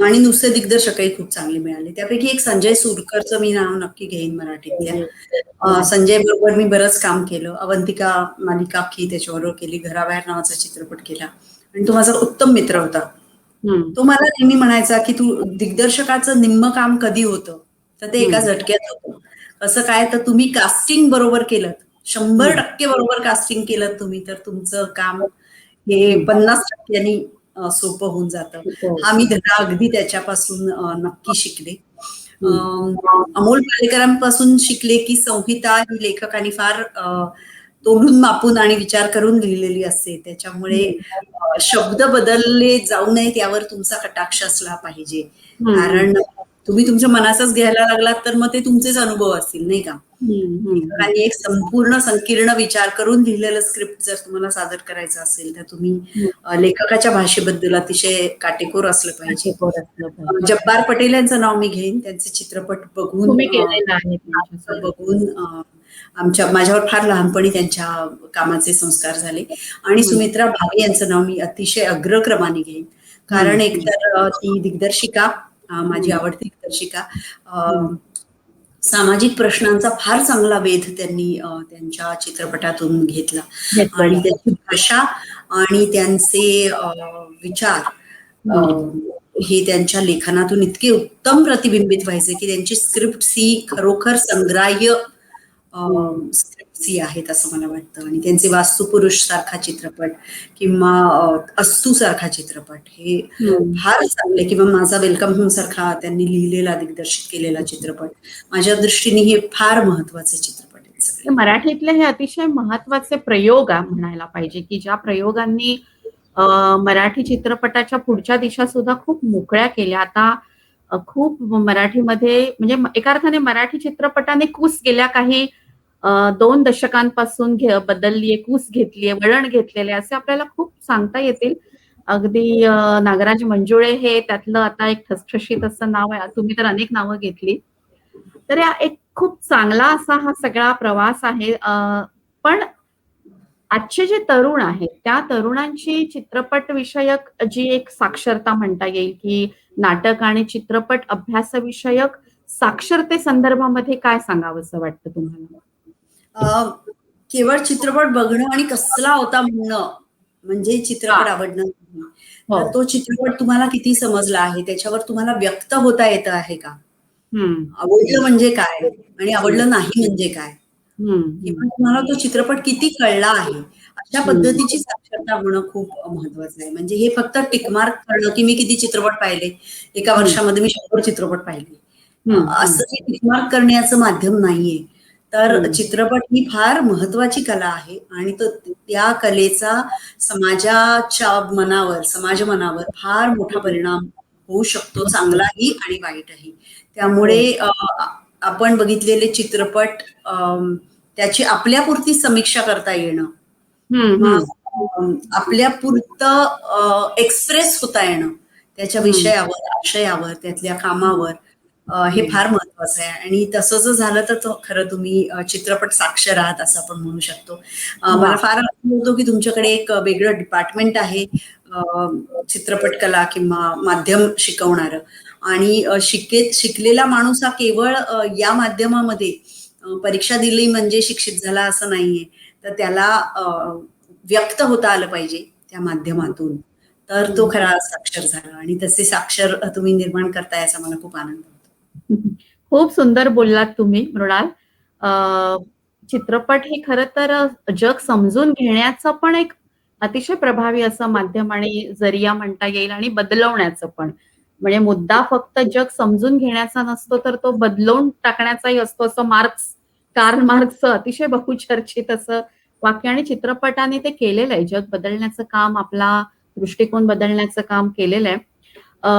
आणि नुसते दिग्दर्शकही खूप चांगले मिळाले. त्यापैकी एक संजय सुरकरचं मी नाव नक्की घेईन मराठीतल्या. संजय बरोबर मी बरंच काम केलं. अवंतिका मालिका अख्खी त्याच्याबरोबर केली, घराबाहेर नावाचा चित्रपट केला आणि तो माझा उत्तम मित्र होता. तो मला नेहमी म्हणायचा की तू दिग्दर्शकाचं निम्म काम कधी होतं, तर ते एका झटक्यात होतं. कसं काय, तर तुम्ही कास्टिंग बरोबर केलं, 100% बरोबर कास्टिंग केलं तुम्ही, तर तुमचं काम हे 50% सोपं होऊन जातं. हा मी धडा अगदी त्याच्यापासून नक्की शिकले. अमोल पालेकरांपासून शिकले की संहिता ही लेखकांनी फार तोडून मापून आणि विचार करून लिहिलेली असते. त्याच्यामुळे शब्द बदलले जाऊ नयेत यावर तुमचा कटाक्ष असला पाहिजे, कारण तुम्ही तुमच्या मनाचाच घ्यायला लागलात तर मग ते तुमचेच अनुभव असतील, नाही का? लेखकांनी एक संपूर्ण संकीर्ण विचार करून लिहिलेलं स्क्रिप्ट जर तुम्हाला सादर करायचं असेल तर तुम्ही लेखकाच्या भाषेबद्दल अतिशय काटेकोर असलं पाहिजे. जब्बार पटेल यांचं नाव मी घेईन. त्यांचे चित्रपट बघून माझ्यावर फार लहानपणी त्यांच्या कामाचे संस्कार झाले. आणि सुमित्रा भावे यांचं नाव मी अतिशय अग्रक्रमाने घेईन, कारण एकतर ती दिग्दर्शिका, माझी आवडती दिग्दर्शिका, सामाजिक प्रश्नांचा फार चांगला वेध त्यांनी त्यांच्या चित्रपटातून घेतला आणि त्यांची भाषा आणि त्यांचे विचार हे त्यांच्या लेखनातून इतके उत्तम प्रतिबिंबित व्हायचे की त्यांची स्क्रिप्ट ही खरोखर संग्राह्य स्क्रिप्ट्स आहेत असं मला वाटतं. आणि त्यांचे वास्तुपुरुष सारखा चित्रपट किंवा अस्तू सारखा चित्रपट हे फार चांगले, किंवा माझा वेलकम होम सारखा त्यांनी लिहिलेला दिग्दर्शित केलेला चित्रपट, माझ्या दृष्टीने हे फार महत्वाचे चित्रपट आहेत. हे मराठीतले हे अतिशय महत्वाचे प्रयोग म्हणायला पाहिजे, की ज्या प्रयोगांनी मराठी चित्रपटाच्या पुढच्या दिशा सुद्धा खूप मोकळ्या केल्या. आता खूप मराठीमध्ये म्हणजे एका अर्थाने मराठी चित्रपटाने कूस गेल्या काही 2 दशकांपासून बदललीये, कूस घेतलीये, वळण घेतलेले असे आपल्याला खूप सांगता येतील. अगदी नागराज मंजुळे हे त्यातलं आता एक ठसठशीत असं नाव आहे. तुम्ही तर अनेक नावं घेतली. तर या एक खूप चांगला असा हा सगळा प्रवास आहे. पण आजचे जे तरुण आहेत, त्या तरुणांची चित्रपट विषयक जी एक साक्षरता म्हणता येईल, की नाटक आणि चित्रपट अभ्यासविषयक साक्षरते संदर्भामध्ये काय सांगावसं वाटतं तुम्हाला? केवळ चित्रपट बघणं आणि कसला होता म्हणणं म्हणजे चित्रपट हां. आवडणं नाही. हो. तर तो चित्रपट तुम्हाला किती समजला आहे, त्याच्यावर तुम्हाला व्यक्त होता येतं आहे का? हं. आवडलं म्हणजे काय आणि आवडलं नाही म्हणजे काय? हं, किंवा हं. तुम्हाला तो चित्रपट किती कळला आहे? अशा हं. पद्धतीची साक्षरता होणं खूप महत्वाचं आहे. म्हणजे हे फक्त टिक मार्क करणं, की मी किती चित्रपट पाहिले, एका हं. वर्षामध्ये मी 100 चित्रपट पाहिले. हं, हं. असं हे टिक मार्क करण्याचं माध्यम नाहीये. तर हं. चित्रपट ही फार महत्वाची कला आहे आणि त्या कलेचा समाजाच्या मनावर, समाज मनावर फार मोठा परिणाम होऊ शकतो, चांगलाही आणि वाईटही. त्यामुळे हो. आपण बघितलेले चित्रपट त्याची आपल्यापुरती समीक्षा करता येणं हं, किंवा हं. आपल्यापुरतं एक्सप्रेस होता येणं त्याच्या हं. विषयावर, आशयावर, त्यातल्या कामावर हे हं. फार महत्वाचं आहे आणि तसं जर झालं तर खरं तुम्ही चित्रपट साक्षर आहात असं आपण म्हणू शकतो. मला वाह! फार आनंद होतो की तुमच्याकडे एक वेगळं डिपार्टमेंट आहे चित्रपट कला किंवा माध्यम शिकवणारं आणि शिकलेला माणूस हा केवळ या माध्यमामध्ये परीक्षा दिली म्हणजे शिक्षित झाला असं नाहीये. तर त्याला व्यक्त होता आलं पाहिजे त्या माध्यमातून. तर तो हं. खरा साक्षर झाला आणि तसे साक्षर तुम्ही निर्माण करताय याचा मला खूप आनंद होतो. खूप सुंदर बोललात तुम्ही मृणाल. अ, चित्रपट हे खरं तर जग समजून घेण्याचं पण एक अतिशय प्रभावी असं माध्यम आणि जरिया म्हणता येईल आणि बदलवण्याचं पण. म्हणजे मुद्दा फक्त जग समजून घेण्याचा नसतो, तर तो बदलवून टाकण्याचाही असतो असं कार्ल मार्क्सचं अतिशय बहुचर्चित असं वाक्य आणि चित्रपटाने ते केलेलं आहे. जग बदलण्याचं काम, आपला दृष्टिकोन बदलण्याचं काम केलेलं आहे. अ,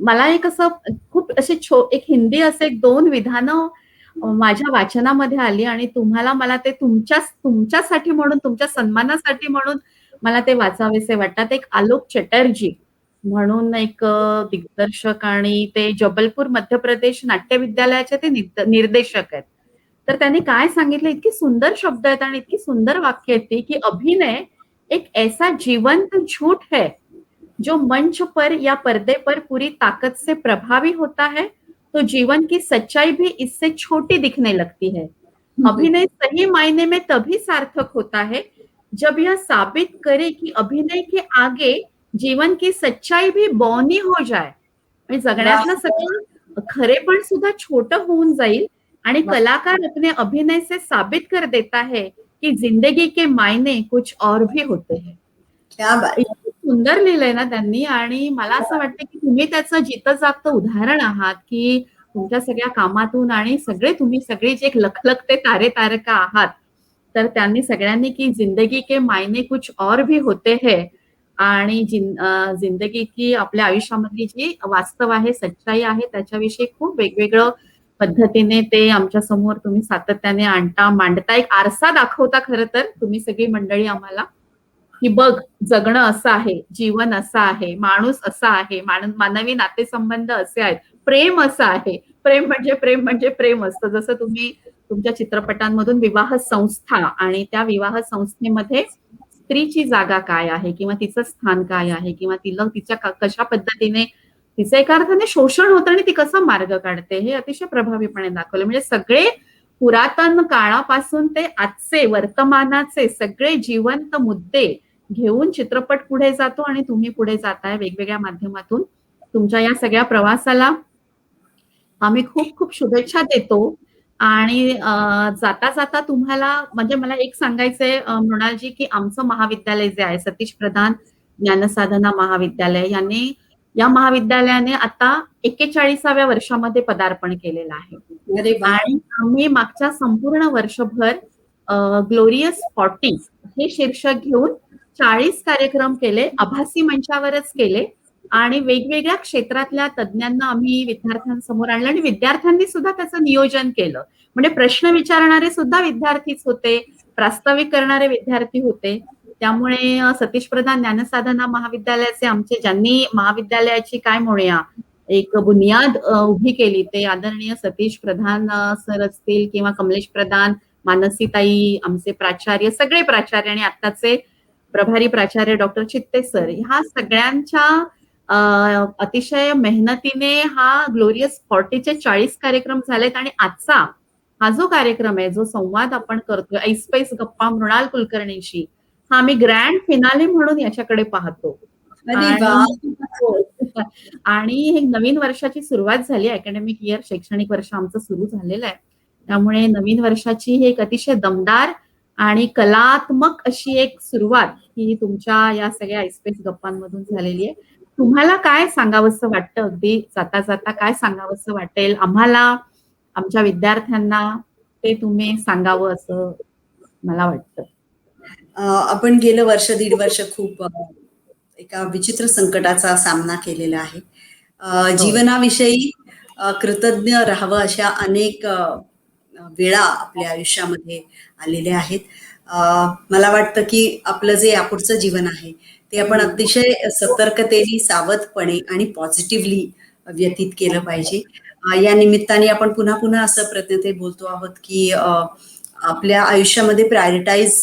मला एक असं खूप असे एक हिंदी असे एक 2 विधानं माझ्या वाचनामध्ये आली आणि तुम्हाला मला ते तुमच्यासाठी म्हणून, तुमच्या सन्मानासाठी म्हणून मला ते वाचावेसे वाटतात. एक आलोक चटर्जी म्हणून एक दिग्दर्शक आणि ते जबलपूर मध्य प्रदेश नाट्य विद्यालयाचे ते निर्देशक आहेत. तर त्यांनी काय सांगितलं, इतकी सुंदर शब्द आहेत आणि इतकी सुंदर वाक्य आहेत ती, की अभिनय एक ऐसा जीवंत झूठ है जो मंच पर या पर्दे पर पूरी ताकत से प्रभावी होता है, तो जीवन की सच्चाई भी इससे छोटी दिखने लगती है. अभिनय सही मायने में तभी सार्थक होता है, जब यह साबित करे कि अभिनय के आगे जीवन की सच्चाई भी बौनी हो जाए. म्हणजे जगण्यातलं सगळं खरेपण सुद्धा छोटं होऊन जाईल आणि कलाकार अपने अभिनय से साबित कर देता है, की जिंदगी के मायने कुछ और भी होते हैं. क्या बात! इतकं सुंदर लिहिलंय ना त्यांनी आणि मला असं वाटतं, की तुम्ही त्याचं जितं-जागतं उदाहरण आहात, की तुमच्या सगळ्या कामातून आणि तुम्ही सगळे जे एक लखलखते तारे-तारका आहात. तर त्यांनी सगळ्यांनी की जिंदगी के मायने कुछ और भी होते हैं आणि जिंदगी की आपल्या आयुष्यामधली जी वास्तव आहे, सच्चाई आहे त्याच्याविषयी खूप वेगवेगळं पद्धतीने ते आमच्या समोर तुम्ही सातत्याने मांडता. एक आरसा दाखवता खरं तर तुम्ही सगळी मंडळी आम्हाला. की बघ जगणं असं आहे, जीवन असं आहे, माणूस असा आहे, मानवी नातेसंबंध असे आहेत, प्रेम असं आहे. प्रेम म्हणजे प्रेम असतं. जसं तुम्ही तुमच्या चित्रपटांमधून विवाह संस्था आणि त्या विवाह संस्थेमध्ये स्त्रीची जागा काय आहे किंवा तिचं स्थान काय आहे किंवा तिच्या कशा पद्धतीने तिचं एका अर्थाने शोषण होतं आणि ती कसा मार्ग काढते हे अतिशय प्रभावीपणे दाखवलं. म्हणजे सगळे पुरातन काळापासून ते आजचे वर्तमानाचे सगळे जिवंत मुद्दे घेऊन चित्रपट पुढे जातो आणि तुम्ही पुढे जाताय वेगवेगळ्या माध्यमातून. तुमच्या या सगळ्या प्रवासाला आम्ही खूप खूप शुभेच्छा देतो आणि जाता तुम्हाला म्हणजे मला एक सांगायचंय मृणालजी, की आमचं महाविद्यालय जे आहे सतीश प्रधान ज्ञानसाधना महाविद्यालय या महाविद्यालयाने आता 41व्या वर्षामध्ये पदार्पण केलेलं आहे. अरे वा. आणि आम्ही मागच्या संपूर्ण वर्षभर ग्लोरियस 40 हे शीर्षक घेऊन 40 कार्यक्रम केले, आभासी मंचावरच केले आणि वेगवेगळ्या क्षेत्रातल्या तज्ज्ञांना आम्ही विद्यार्थ्यांसमोर आणलं आणि विद्यार्थ्यांनी सुद्धा त्याचं नियोजन केलं. म्हणजे प्रश्न विचारणारे सुद्धा विद्यार्थीच होते, प्रास्ताविक करणारे विद्यार्थी होते. त्यामुळे सतीश प्रधान ज्ञानसाधना महाविद्यालयाचे आमचे ज्यांनी महाविद्यालयाची काय म्हणूया एक बुनियाद उभी केली ते आदरणीय सतीश प्रधान सर असतील किंवा कमलेश प्रधान, मानसीताई, आमचे प्राचार्य, सगळे प्राचार्य आणि आत्ताचे प्रभारी प्राचार्य डॉक्टर चित्ते सर, ह्या सगळ्यांच्या अतिशय मेहनतीने हा ग्लोरियस 40चे 40 कार्यक्रम झालेत आणि आजचा हा जो कार्यक्रम आहे, जो संवाद आपण करतोय ऐसपैस गप्पा मृणाल कुलकर्णीशी, हा आम्ही ग्रँड फिनाले म्हणून याच्याकडे पाहतो. अरे वा. आणि हे नवीन वर्षाची सुरुवात झाली, अकॅडमिक इयर शैक्षणिक वर्ष आमचं सुरू झालेलं आहे. त्यामुळे नवीन वर्षाची ही एक अतिशय दमदार आणि कलात्मक अशी एक सुरुवात ही तुमच्या या सगळ्या ऐसपैस गप्पांमधून झालेली आहे. तुम्हाला काय सांगावंसं वाटतं, अगदी जाता जाता काय सांगावंसं वाटेल आम्हाला, आमच्या विद्यार्थ्यांना, ते तुम्ही सांगावं असं मला वाटतं. आपण गेलं वर्ष दीड वर्ष खूप एका विचित्र संकटाचा सामना केलेला आहे. जीवनाविषयी कृतज्ञ राहावं अशा अनेक वेळा आपल्या आयुष्यामध्ये आलेल्या आहेत. मला वाटतं की आपलं जे यापुढचं जीवन आहे ते आपण अतिशय सतर्कतेने, सावधपणे आणि पॉझिटिव्हली व्यतीत केलं पाहिजे. या निमित्ताने आपण पुन्हा पुन्हा असं प्रयत्नते बोलतो आहोत की आपल्या आयुष्यामध्ये प्रायोरिटाईज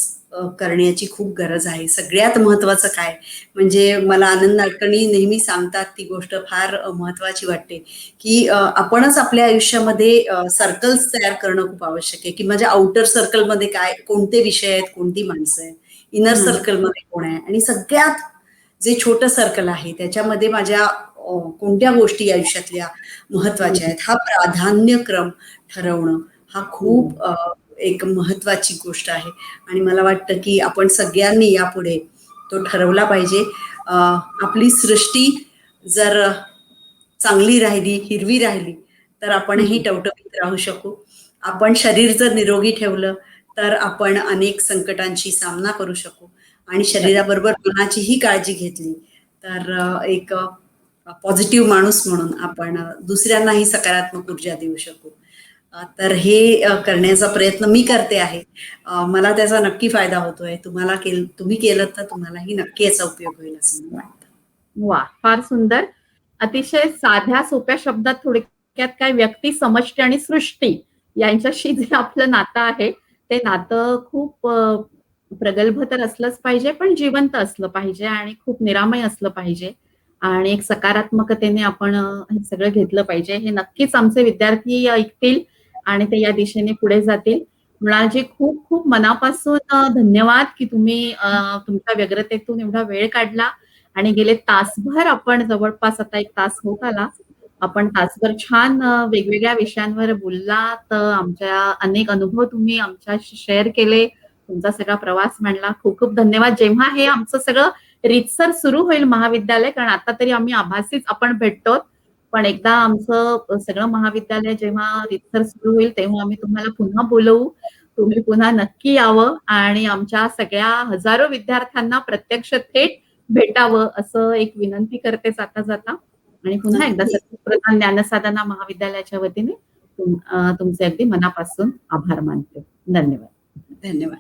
करण्याची खूप गरज आहे. सगळ्यात महत्वाचं काय म्हणजे मला आनंद नाडकर्णी नेहमी सांगतात ती गोष्ट फार महत्वाची वाटते की आपणच आपल्या आयुष्यामध्ये सर्कल्स तयार करणं खूप आवश्यक आहे की माझ्या आउटर सर्कलमध्ये काय, कोणते विषय आहेत, कोणती माणसं आहेत, इनर सर्कलमध्ये कोण आहे आणि सगळ्यात जे छोटं सर्कल आहे त्याच्यामध्ये माझ्या कोणत्या गोष्टी आयुष्यातल्या महत्वाच्या आहेत, हा प्राधान्यक्रम ठरवणं हा खूप एक महत्वाची गोष्ट आहे. आणि मला वाटतं की आपण सगळ्यांनी यापुढे तो ठरवला पाहिजे. आपली सृष्टी जर चांगली राहिली, हिरवी राहिली तर आपणही टवटवीत राहू शकू. आपण शरीर जर निरोगी ठेवलं तर आपण अनेक संकटांशी सामना करू शकू आणि शरीराबरोबर मनाचीही काळजी घेतली तर एक पॉझिटिव्ह माणूस म्हणून आपण दुसऱ्यांनाही सकारात्मक ऊर्जा देऊ शकू. तर हे करण्याचा प्रयत्न मी करते आहे. मला त्याचा नक्की फायदा होतोय. तुम्ही केलं तर तुम्हालाही नक्की याचा उपयोग होईल असं मला वाटतं. वा, फार सुंदर. अतिशय साध्या सोप्या शब्दात थोडक्यात काय, व्यक्ती, समष्टी आणि सृष्टी यांच्याशी जे आपलं नातं आहे ते नातं खूप प्रगल्भ तर असलंच पाहिजे, पण जिवंत असलं पाहिजे आणि खूप निरामय असलं पाहिजे आणि एक सकारात्मकतेने आपण हे सगळं घेतलं पाहिजे. हे नक्कीच आमचे विद्यार्थी ऐकतील आणि ते या दिशेने पुढे जातील. मृणालजी, खूप खूप मनापासून धन्यवाद की तुम्ही तुमच्या व्यग्रतेतून एवढा वेळ काढला आणि गेले तासभर, आपण जवळपास आता 1 तास होत आला, आपण तासभर छान वेगवेगळ्या विषयांवर बोललात. आमच्या अनेक अनुभव तुम्ही आमच्याशी शेअर केले, तुमचा सगळा प्रवास मांडला. खूप खूप धन्यवाद. जेव्हा हे आमचं सगळं रीतसर सुरू होईल महाविद्यालय, कारण आता तरी आम्ही आभासीच आपण भेटतो, पण एकदा आमचं सगळं महाविद्यालय जेव्हा रीतसर सुरू होईल तेव्हा आम्ही तुम्हाला पुन्हा बोलवू. तुम्ही पुन्हा नक्की यावं आणि आमच्या सगळ्या हजारो विद्यार्थ्यांना प्रत्यक्ष थेट भेटावं असं एक विनंती करते जाता जाता. आणि पुन्हा एकदा सतीश प्रधान ज्ञानसाधना महाविद्यालयाच्या वतीने तुमचे अगदी मनापासून आभार मानते. धन्यवाद. धन्यवाद.